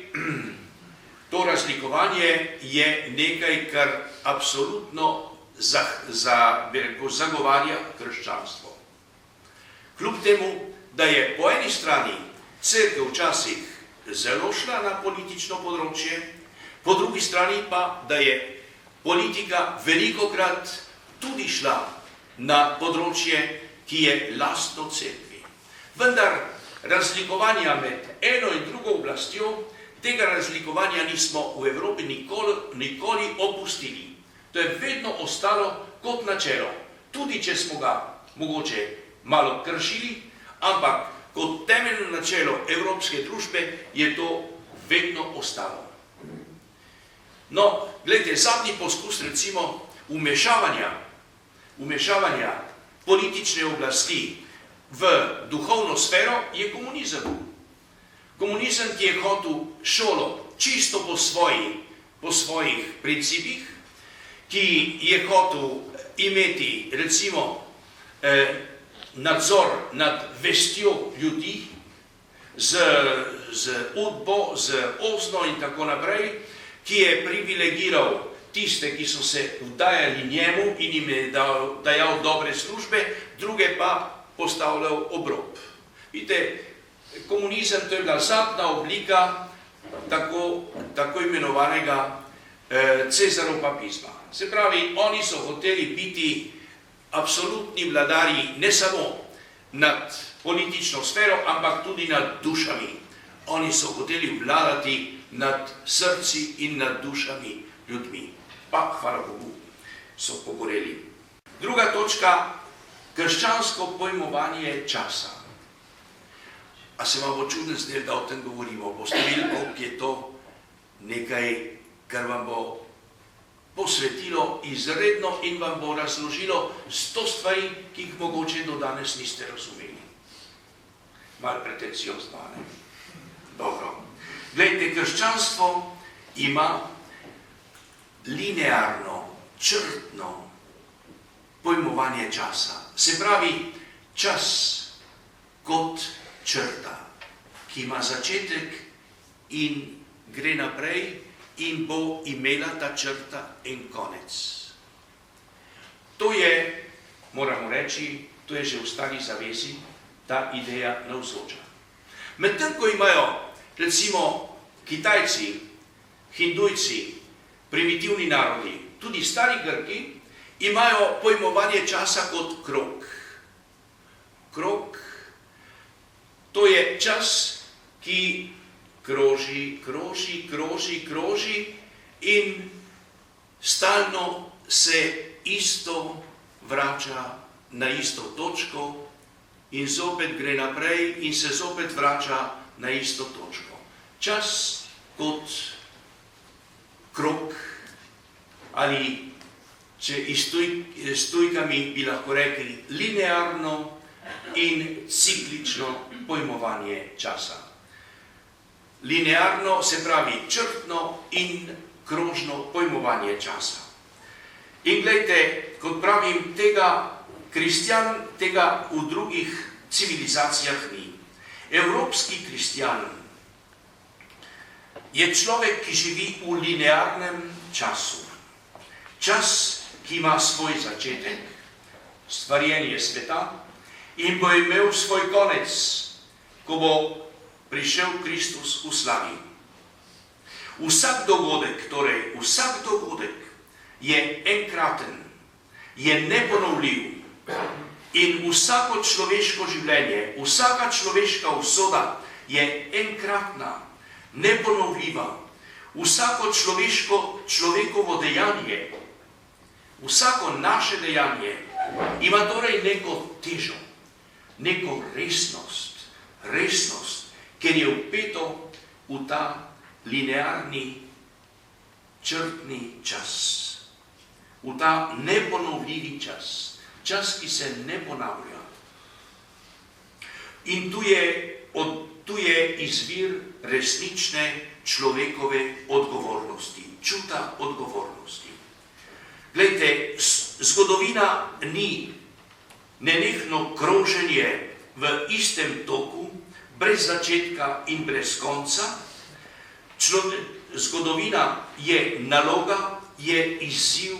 to razlikovanje je nekaj, kar absolutno zagovarja krščanstvo. Kljub temu, da je po eni strani cerkev včasih zelo šla na politično področje, po drugi strani pa, da je politika velikokrat tudi šla na področje, ki je lastno cerkvi. Vendar razlikovanja med eno in drugo oblastjo, tega razlikovanja nismo v Evropi nikoli opustili. To je vedno ostalo kot načelo, tudi če smo ga mogoče malo kršili, ampak kot temeljno načelo evropske družbe je to vedno ostalo. No, gledajte, zadnji poskus recimo umešavanja politične oblasti v duhovno sfero je komunizem. Komunizem, ki je hotel šolo čisto po svojih principih, ki je hotel imeti recimo nadzor nad vestjo ljudi z udbo, z ozno in tako naprej, ki je privilegiral tiste, ki so se vdajali njemu in jim je dajal dobre službe, druge pa postavljal ob rob. Vidite, komunizem to je bila zadnja oblika tako imenovanega Cezarov papizma. Se pravi, oni so hoteli biti absolutni vladarji ne samo nad politično sfero, ampak tudi nad dušami. Oni so hoteli vladati nad srci in nad dušami ljudmi. Pa, hvala Bogu, so pogoreli. Druga točka, krščansko pojmovanje časa. A se vam bo čudno zdelo, da o tem govorimo? Boste videli, koliko je to nekaj, kar vam bo posvetilo izredno in vam bo razložilo 100 stvari, ki jih mogoče do danes niste razumeli. Malo pretenciozno, ne? Dobro. Glejte, krščanstvo ima linearno, črtno pojmovanje časa. Se pravi, čas kot črta, ki ima začetek in gre naprej in bo imela ta črta en konec. To je, moramo reči, to je že v stari zavezi, ta ideja navzoča. Medtem ko imajo, recimo, Kitajci, Hindujci, primitivni narodi, tudi stari Grki, imajo pojmovanje časa kot krog. Krog, to je čas, ki kroži in stalno se isto vrača na isto točko in zopet gre naprej in se zopet vrača na isto točko. Čas kot krog ali, če s tujkami bi lahko rekli, linearno in ciklično pojmovanje časa. Linearno se pravi črtno in krožno pojmovanje časa. In gledajte, kot pravim, kristjan tega v drugih civilizacijah ni. Evropski kristjan je človek, ki živi v linearnem času. Čas, ki ima svoj začetek, stvarjenje sveta, in bo imel svoj konec, ko bo prišel Kristus v slavi. Vsak dogodek je enkraten, je neponovljiv in vsako človeško življenje, vsaka človeška usoda je enkratna, neponovljiva. Vsako človekovo dejanje, vsako naše dejanje ima torej neko težo, neko resnost, ker je vpeto v ta linearni, črtni čas, v ta neponovljivi čas. čas, ki se ne ponavlja. In tu je izvir resnične človekove odgovornosti, čuta odgovornosti. Glejte, zgodovina ni nenehno kroženje v istem toku, brez začetka in brez konca. Zgodovina je naloga, je izziv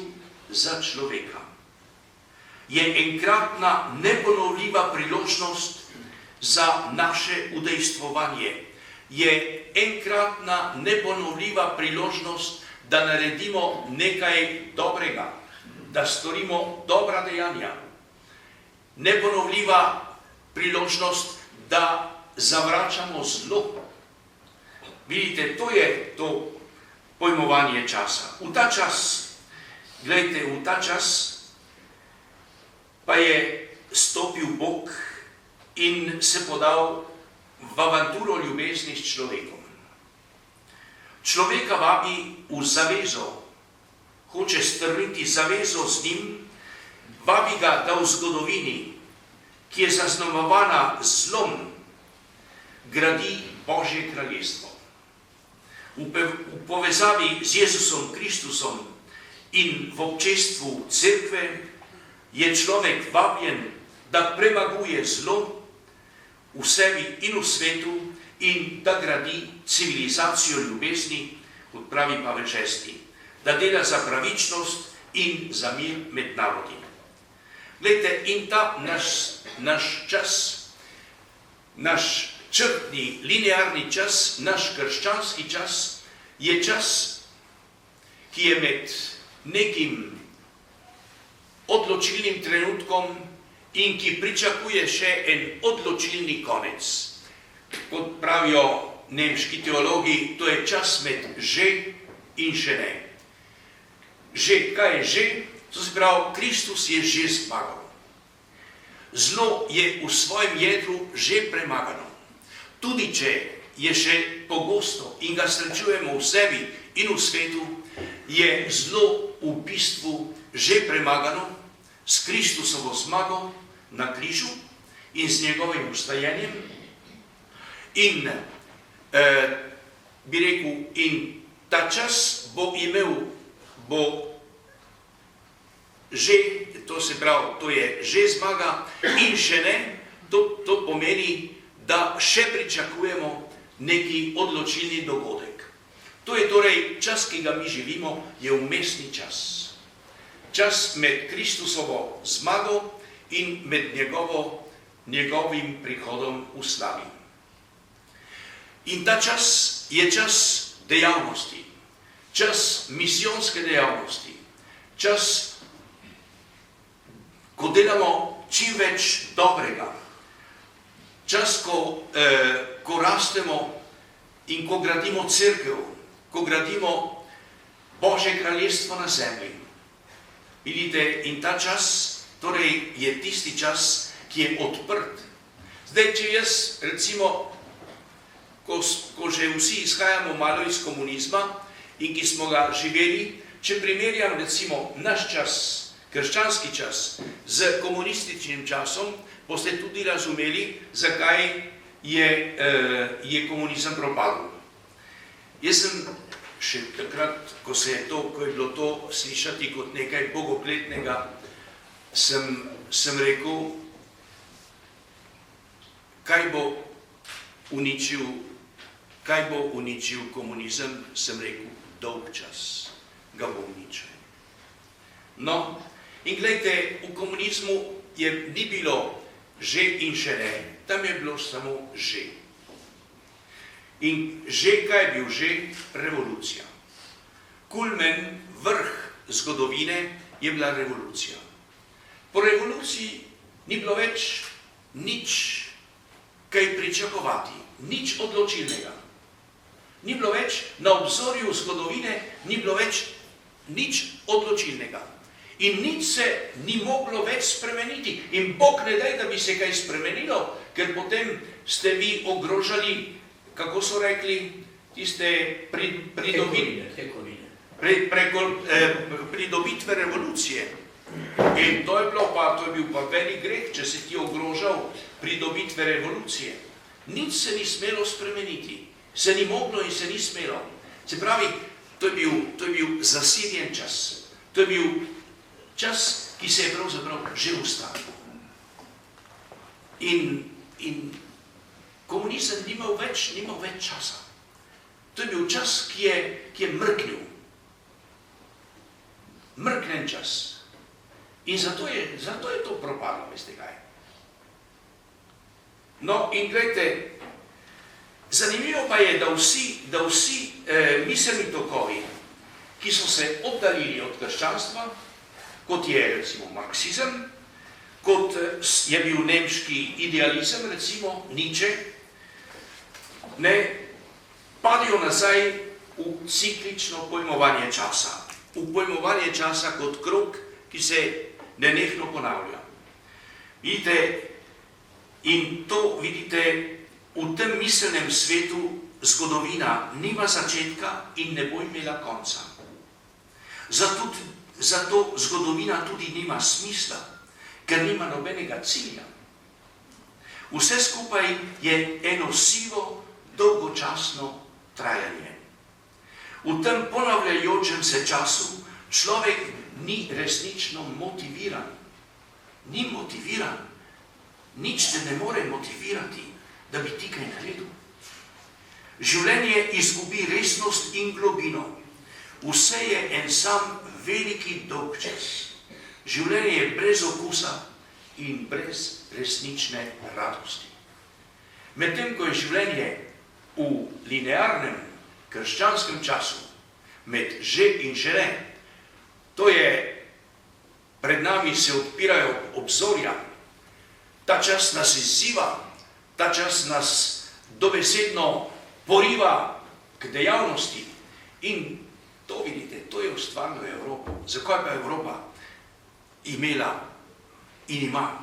za človeka. Je enkratna, neponovljiva priložnost za naše udejstvovanje. Je enkratna, neponovljiva priložnost, da naredimo nekaj dobrega, da storimo dobra dejanja. Neponovljiva priložnost, da zavračamo zlo. Vidite, to je to pojmovanje časa. V ta čas, gledajte, v ta čas pa je stopil Bog in se podal v avanturo ljubezni s človekom. Človeka vabi v zavezo, hoče strniti zavezo z njim, vabi ga, da v zgodovini, ki je zaznamovana zlom, gradi Božje kraljestvo. V povezavi z Jezusom Kristusom in v občestvu cerkve je človek vabljen, da premaguje zlo v sebi in v svetu in da gradi civilizacijo ljubezni, kot pravi Pavel VI, da dela za pravičnost in za mir med narodi. Glejte, in ta naš čas, naš črtni, linearni čas, naš krščanski čas, je čas, ki je med nekim odločilnim trenutkom in ki pričakuje še en odločilni konec. Kot pravijo nemški teologi, to je čas med že in še ne. Že, kaj je že? To se pravi, Kristus je že zmagal. Zlo je v svojem jedru že premagano. Tudi če je še pogosto in ga srečujemo v sebi in v svetu, je zlo v bistvu že premagano s Kristusovo zmago na križu in z njegovim vstajenjem. In bi rekel, in ta čas bo imel, bo že, to se pravi, to je že zmaga in še ne, to pomeni, da še pričakujemo neki odločilni dogodek. To je torej čas, ki ga mi živimo, je umestni čas. Čas med Kristusovo zmago in med njegovim prihodom v slavi. In ta čas je čas dejavnosti, čas misijonske dejavnosti, čas, ko delamo čim več dobrega, čas, ko rastemo in ko gradimo cerkev, ko gradimo Božje kraljestvo na zemlji. Vidite, in ta čas, torej je tisti čas, ki je odprt. Zdaj, če jaz, recimo, ko že vsi izhajamo malo iz komunizma in ki smo ga živeli, če primerjam, recimo, naš čas, krščanski čas, z komunističnim časom, boste tudi razumeli, zakaj je komunizem propadel. Jaz sem še takrat, ko je bilo to slišati kot nekaj bogokletnega, sem rekel, kaj bo uničil komunizem, sem rekel, dolg čas ga bo uničil. No, in gledajte, v komunizmu ni bilo že in še ne, tam je bilo samo že. In že, kaj je bil že? Revolucija. Kulmen, vrh zgodovine je bila revolucija. Po revoluciji ni bilo več nič kaj pričakovati, nič odločilnega. Ni bilo več na obzorju zgodovine, ni bilo več nič odločilnega. In nič se ni moglo več spremeniti. In Bog ne daj, da bi se kaj spremenilo, ker potem ste vi ogrožali, kako so rekli, tiste pridobitve revolucije. In to je bil pa velik greh, če si ti ogrožal pridobitve revolucije. Nič se ni smelo spremeniti. Se ni moglo in se ni smelo. Se pravi, to je bil zasiljen čas. To je bil čas, ki se je pravzaprav že ustavil. In komunizem nimal več časa. To je bil čas, ki je mrknil. Mrknen čas. In zato je to propadlo, veste kaj. No, in gledajte, zanimivo pa je, da vsi miselni tokovi, ki so se oddaljili od krščanstva, kot je recimo marksizem, kot je bil nemški idealizem, recimo Nietzsche, padijo nazaj v ciklično pojmovanje časa. V pojmovanje časa kot krog, ki se nenehno ponavlja. Vidite, in to vidite, v tem miselnem svetu zgodovina nima začetka in ne bo imela konca. Zato zgodovina tudi nima smisla, ker nima nobenega cilja. Vse skupaj je eno sivo, dolgočasno trajanje. V tem ponavljajočem se času človek ni resnično motiviran. Ni motiviran. Nič te ne more motivirati, da bi ti kaj naredil. Življenje izgubi resnost in globino. Vse je en sam veliki dolgčas. Življenje je brez okusa in brez resnične radosti. Medtem ko je življenje v linearnem krščanskem času, med že in žele, to je, pred nami se odpirajo obzorja, ta čas nas izziva, ta čas nas dobesedno poriva k dejavnosti. In to vidite, to je ustvarilo Evropo. Zakaj pa Evropa imela in ima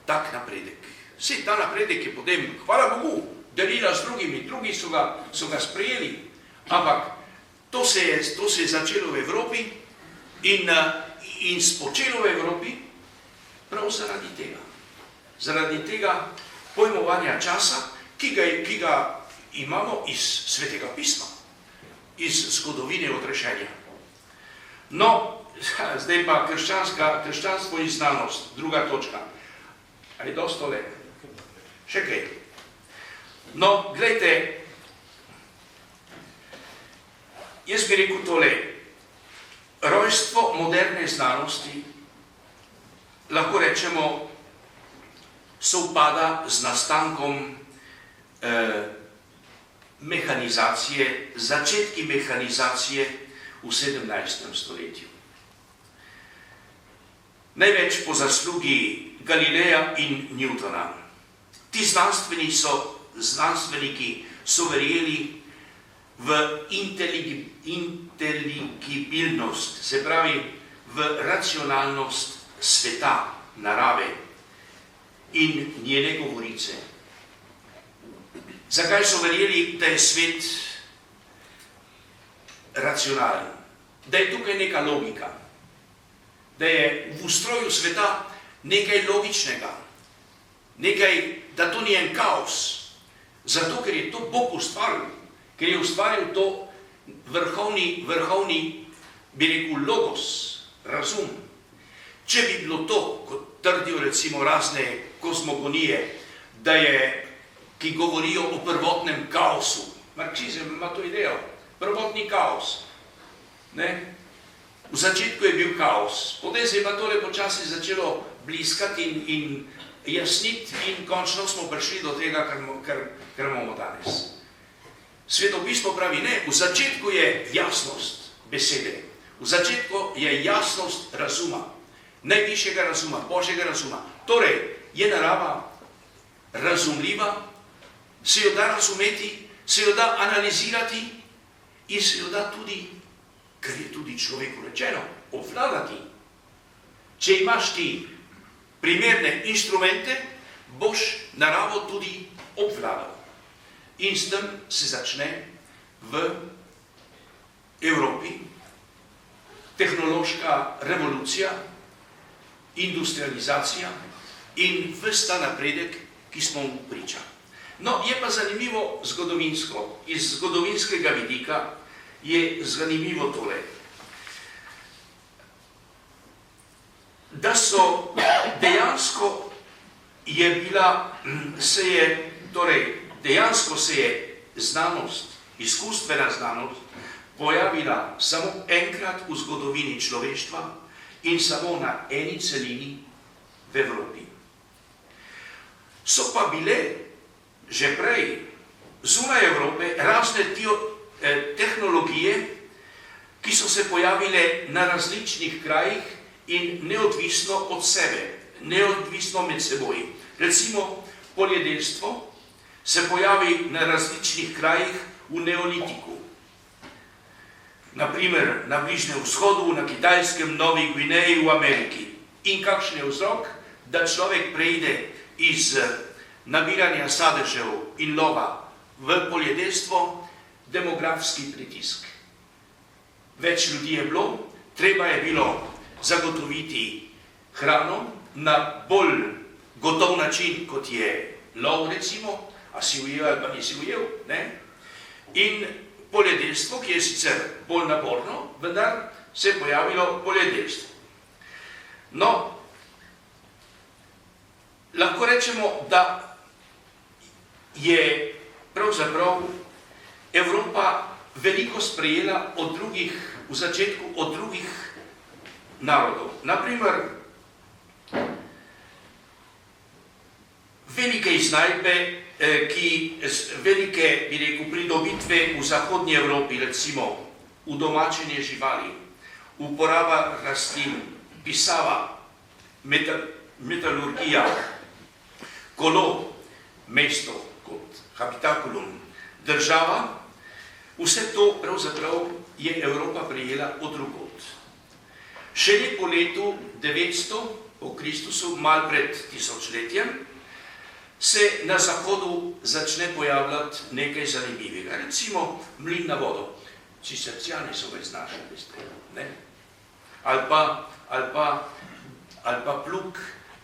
tak napredek? Vse ta napredek je potem, hvala Bogu, delila z drugimi, drugi so ga sprejeli, ampak to se je začelo v Evropi in spočelo v Evropi prav zaradi tega. Zaradi tega pojmovanja časa, ki ga imamo iz Svetega pisma, iz zgodovine odrešenja. No, zdaj pa krščanstvo in znanost, druga točka. Ali dosto le? Še kaj? No, gledajte, jaz bi rekel tole. Rojstvo moderne znanosti, lahko rečemo, sovpada z nastankom mehanizacije, začetki mehanizacije v 17. stoletju. Največ po zaslugi Galileja in Newtona. Ti znanstveniki so verjeli v inteligibilnost, se pravi v racionalnost sveta, narave in njene govorice. Zakaj so verjeli, da je svet racionalen? Da je tukaj neka logika, da je v ustroju sveta nekaj logičnega, nekaj, da to ni en kaos, zato ker je to Bog ustvaril, ker je ustvaril to vrhovni, bi rekel, logos, razum. Če bi bilo to, kot trdijo recimo razne kozmogonije, ki govorijo o prvotnem kaosu, marksizem ima to idejo, prvotni kaos. V začetku je bil kaos, potem se je pa tole počasi začelo bliskati in jasniti in končno smo prišli do tega, kar imamo danes. Svetopismo pravi, ne, v začetku je jasnost besede, v začetku je jasnost razuma, najvišjega razuma, Božjega razuma. Torej, je narava razumljiva, se jo da razumeti, se jo da analizirati in se jo da tudi, kar je tudi človeku rečeno, obvladati. Če imaš ti primerne inštrumente, boš naravo tudi obvladal. In s tem se začne v Evropi tehnološka revolucija, industrializacija in ves ta napredek, ki smo mu priča. No, je pa zanimivo zgodovinsko, iz zgodovinskega vidika je zanimivo tole, da so dejansko dejansko se je znanost, izkustvena znanost, pojavila samo enkrat v zgodovini človeštva in samo na eni celini v Evropi. So pa bile že prej zunaj Evrope razne tehnologije, ki so se pojavile na različnih krajih in neodvisno od sebe, neodvisno med seboj. Recimo, poljedelstvo se pojavi na različnih krajih v neolitiku. Naprimer, na Bližnjem vzhodu, na Kitajskem, Novi Gvineji, v Ameriki. In kakšen je vzrok, da človek preide iz nabiranja sadežev in lova v poljedelstvo? Demografski pritisk. Več ljudi je bilo, treba je bilo zagotoviti hrano na bolj gotov način, kot je lov, recimo, a si ujel ali pa nisi ujel, ne? In poljedelstvo, ki je sicer bolj naporno, vendar se je pojavilo poljedelstvo. No, lahko rečemo, da je pravzaprav Evropa veliko sprejela od drugih, v začetku od drugih narodov. Naprimer, velike iznajdbe, velike, bi rekel, pridobitve v zahodnji Evropi, recimo udomačenje živali, uporaba rastlin, pisava, metalurgija, kolo, mesto kot habitakulum, država, vse to pravzaprav je Evropa prejela od drugod. Šele po letu 900 po Kristusu, malo pred tisočletjem, se na zahodu začne pojavljati nekaj zanimivega. Recimo mlin na vodo. Cisterciani so več znašli, veste, ne? Ali pa plug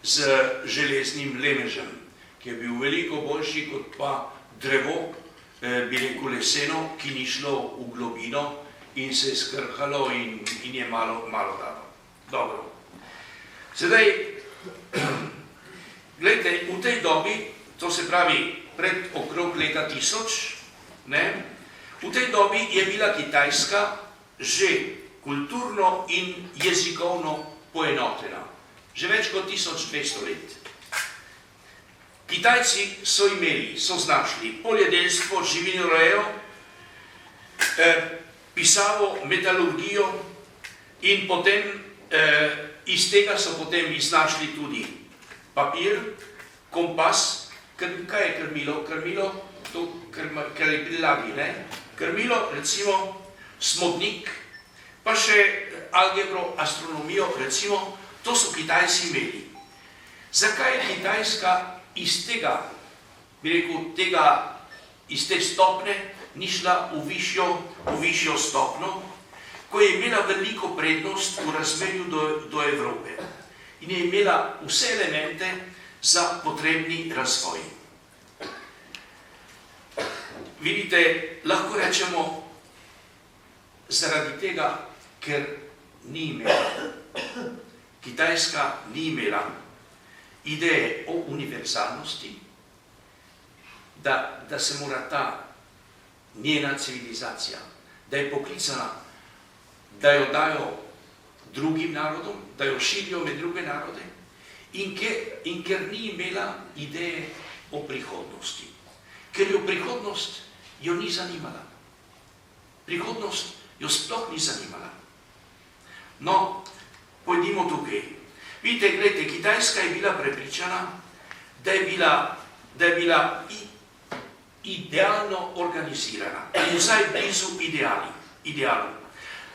z železnim lemežem, ki je bil veliko boljši kot pa drevo, bi rekel leseno, ki ni šlo v globino in se je skrhalo in je malo dalo. Dobro. Sedaj, gledajte, v tej dobi, to se pravi pred okrog leta 1000, ne, v tej dobi je bila Kitajska že kulturno in jezikovno poenotena. Že več kot 1200 let. Kitajci so znašli poljedelstvo, živinorejo, pisavo, metalurgijo in potem iz tega so potem iznašli tudi papir, kompas. Kaj je krmilo? Krmilo, to, kar je pri ladji, ne? Krmilo, recimo, smodnik, pa še algebro, astronomijo, recimo, to so Kitajci imeli. Zakaj je Kitajska iz tega, bi rekel, iz te stopne ni šla v višjo stopno, ko je imela veliko prednost v razmerju do Evrope in je imela vse elemente za potrebni razvoj. Vidite, lahko rečemo, zaradi tega, ker Kitajska ni imela ideje o univerzalnosti, da se mora ta njena civilizacija, da je poklicana, da jo dajo drugim narodom, da jo širijo med druge narode in ker ni imela ideje o prihodnosti. Ker jo prihodnost jo ni zanimala. Prihodnost jo sploh ni zanimala. No, pojdimo tukaj. Vidite, gledajte, Kitajska je bila prepričana, da je bila idealno organizirana, in vsaj blizu idealu.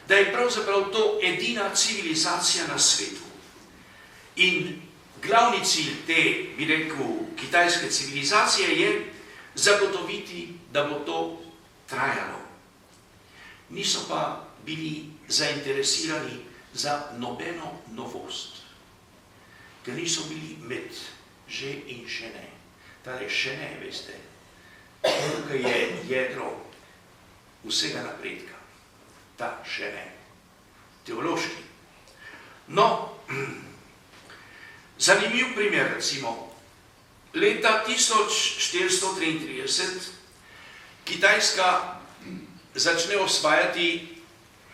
Da je pravzaprav to edina civilizacija na svetu. In glavni cilj te, bi rekel, kitajske civilizacije je zagotoviti, da bo to trajalo. Niso pa bili zainteresirani za nobeno novost, ker niso bili med že in še ne. Tale še ne, veste, tukaj je jedro vsega napredka. Ta še ne. Teološki. No, zanimiv primer, recimo, leta 1433 Kitajska začne osvajati,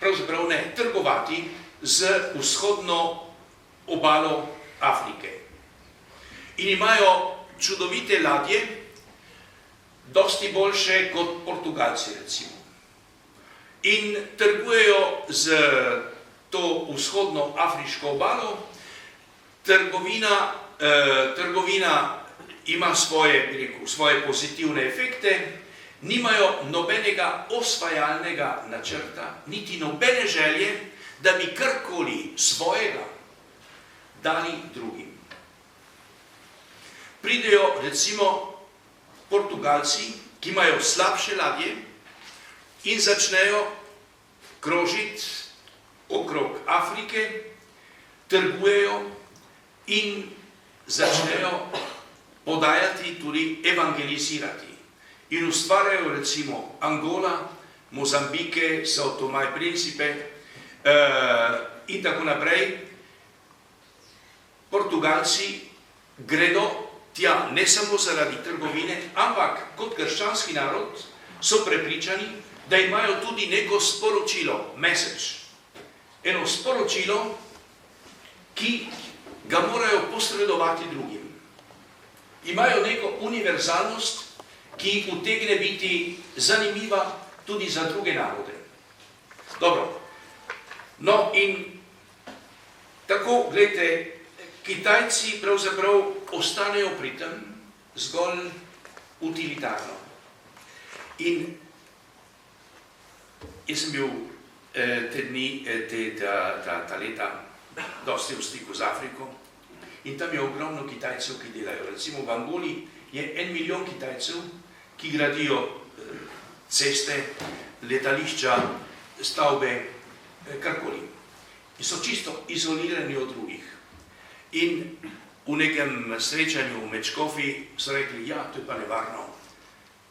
pravzaprav ne, trgovati z vzhodno obalo Afrike. In imajo čudovite ladje, dosti boljše kot Portugalci, recimo. In trgujejo z to vzhodno afriško obalo. Trgovina ima svoje pozitivne efekte, nimajo nobenega osvajalnega načrta, niti nobene želje, da bi karkoli svojega dali drugim. Pridejo recimo Portugalci, ki imajo slabše ladje in začnejo krožiti okrog Afrike, trgujejo in začnejo podajati, tudi evangelizirati. In ustvarjajo recimo Angola, Mozambike, Sao Tomé e Príncipe in tako naprej. Portugalci gredo tja ne samo zaradi trgovine, ampak kot krščanski narod so prepričani, da imajo tudi neko sporočilo, message. Eno sporočilo, ki ga morajo posredovati drugim. Imajo neko univerzalnost, ki jih utegne biti zanimiva tudi za druge narode. Dobro. No in tako, gledajte, Kitajci pravzaprav ostanejo pri tem zgolj utilitarno. In jaz sem bil te dni, ta leta, dosti v stiku z Afriko in tam je ogromno Kitajcev, ki delajo. Recimo v Angoli je 1 milijon Kitajcev, ki gradijo ceste, letališča, stavbe, karkoli. In so čisto izolirani od drugih. In v nekem srečanju med škofi so rekli, ja, to je pa nevarno.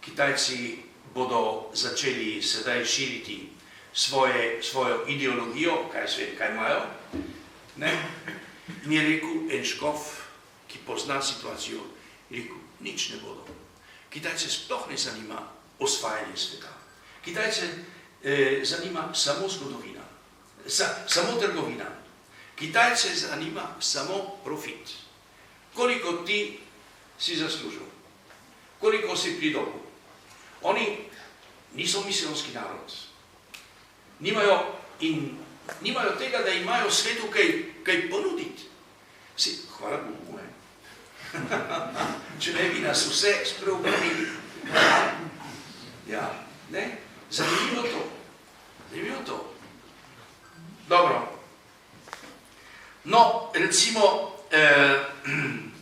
Kitajci bodo začeli sedaj širiti svojo ideologijo, kaj imajo. Ne? In je rekel en škof, ki pozna situacijo, je rekel, nič ne bodo. Kitajce sploh ne zanima osvajanje sveta. Kitajce zanima samo zgodovina, samo trgovina. Kitajce zanima samo profit. Koliko ti si zaslužil, koliko si pridobil. Oni niso misionski narod. Nimajo tega, da imajo svetu kaj ponuditi. Hvala Bogu, ne? Če ne bi nas vse spreobrnili. Ja, ne? Zanimivo to. Dobro. No, recimo,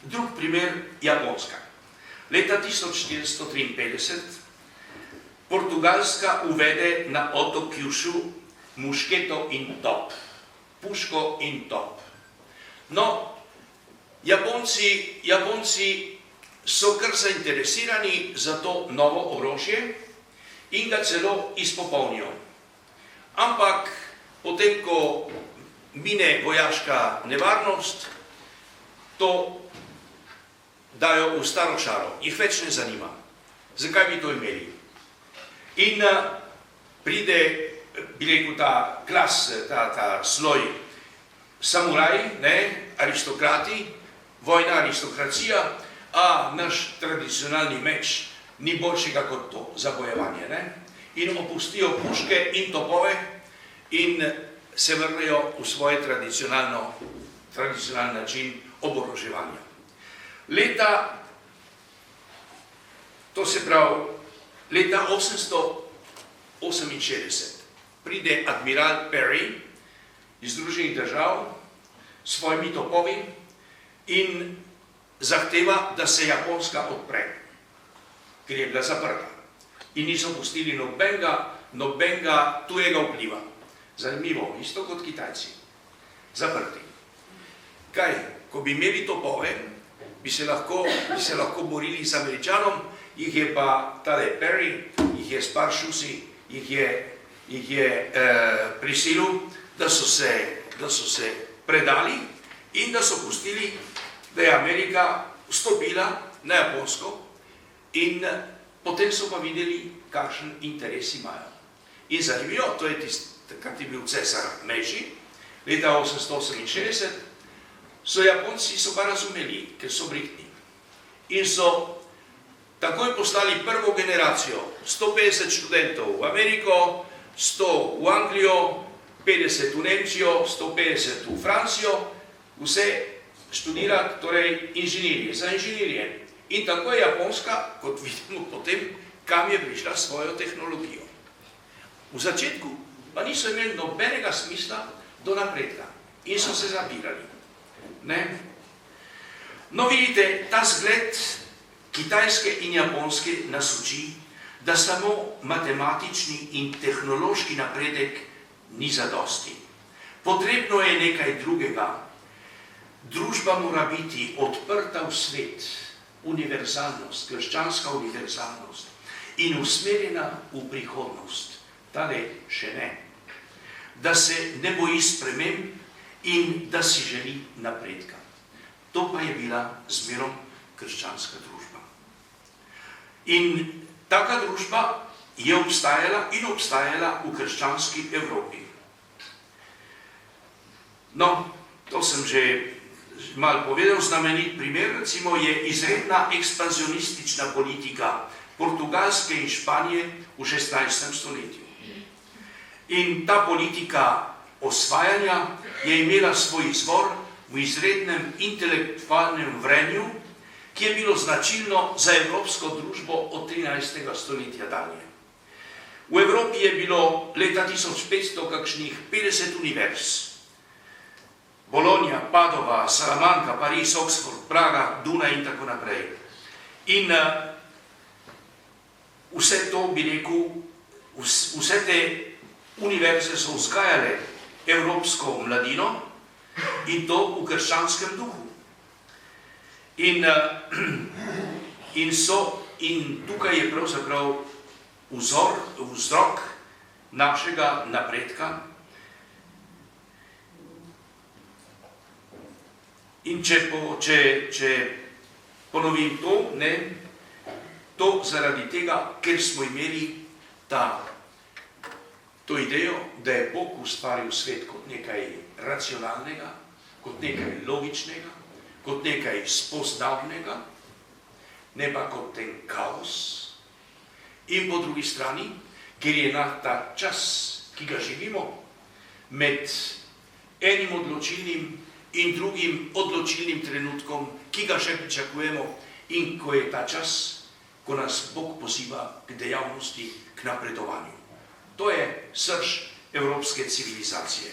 drug primer, Japonska. Leta 1453 Portugalska uvede na otok Kyushu mušketo in top. Puško in top. No, Japonci so kar zainteresirani za to novo orožje in ga celo izpopolnijo. Ampak potem, ko mine vojaška nevarnost, to dajo v staro šaro. Jih več ne zanima. Zakaj bi to imeli? In pride, bi rekel, ta klas, ta sloj samuraji, aristokrati, vojna aristokracija, a naš tradicionalni meč ni boljšega kot to za bojevanje. In opustijo puške in topove in se vrnejo v svoj tradicionalni način oboroževanja. Leta 868 pride admiral Perry iz Združenih držav s svojimi topovi in zahteva, da se Japonska odpre, ker je bila zaprta. In niso pustili nobenega tujega vpliva. Zanimivo, isto kot Kitajci. zaprti. Kaj, ko bi imeli topove, bi se lahko borili z Američanom, jih je pa tale Perry, jih je s Paršusi, jih je prisilil, da so se predali in da so pustili, da je Amerika vstopila na Japonsko in potem so pa videli, kakšen interes imajo. In zanimivo, to je takrat je bil cesar Meiji, leta 868, Japonci so pa razumeli, ker so brihtni. In so takoj poslali prvo generacijo, 150 študentov v Ameriko, 100 v Anglijo, 50 v Nemčijo, 150 v Francijo, vse študirati, torej inženirje, za inženirje. In tako je Japonska, kot vidimo potem, kam je prišla svojo tehnologijo. V začetku pa niso imeli nobenega smisla do napredka in so se zapirali. No, vidite, ta zgled Kitajske in Japonske nas uči, da samo matematični in tehnološki napredek ni zadosti. Potrebno je nekaj drugega. Družba mora biti odprta v svet, univerzalnost, krščanska univerzalnost in usmerjena v prihodnost. Tale še ne. Da se ne boji sprememb in da si želi napredka. To pa je bila zmerom krščanska družba. In taka družba je obstajala in obstajala v krščanski Evropi. No, to sem že malo povedal, znamenit primer, recimo, je izredna ekspanzionistična politika Portugalske in Španije v 16. stoletju. In ta politika osvajanja je imela svoj izvor v izrednem intelektualnem vrenju, ki je bilo značilno za evropsko družbo od 13. stoletja dalje. V Evropi je bilo leta 1500 kakšnih 50 univerz. Bologna, Padova, Salamanca, Pariz, Oxford, Praga, Dunaj in tako naprej. In vse to, bi rekel, vse te univerze so vzgajale evropsko mladino in to v krščanskem duhu. In tukaj je pravzaprav vzrok našega napredka. In če ponovim to, to zaradi tega, ker smo imeli to idejo, da je Bog ustvaril svet kot nekaj racionalnega, kot nekaj logičnega, kot nekaj spoznavnega, ne pa kot ten kaos. In po drugi strani, ker je na ta čas, ki ga živimo, med enim odločilnim in drugim odločilnim trenutkom, ki ga še pričakujemo, in ko je ta čas, ko nas Bog poziva k dejavnosti, k napredovanju. To je srž evropske civilizacije.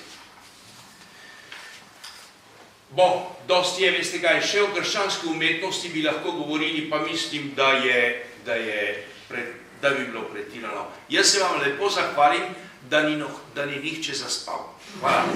Dosti je, veste kaj, še o krščanski umetnosti bi lahko govorili, pa mislim, da bi bilo pretirano. Jaz se vam lepo zahvalim, da ni nihče zaspal. Hvala.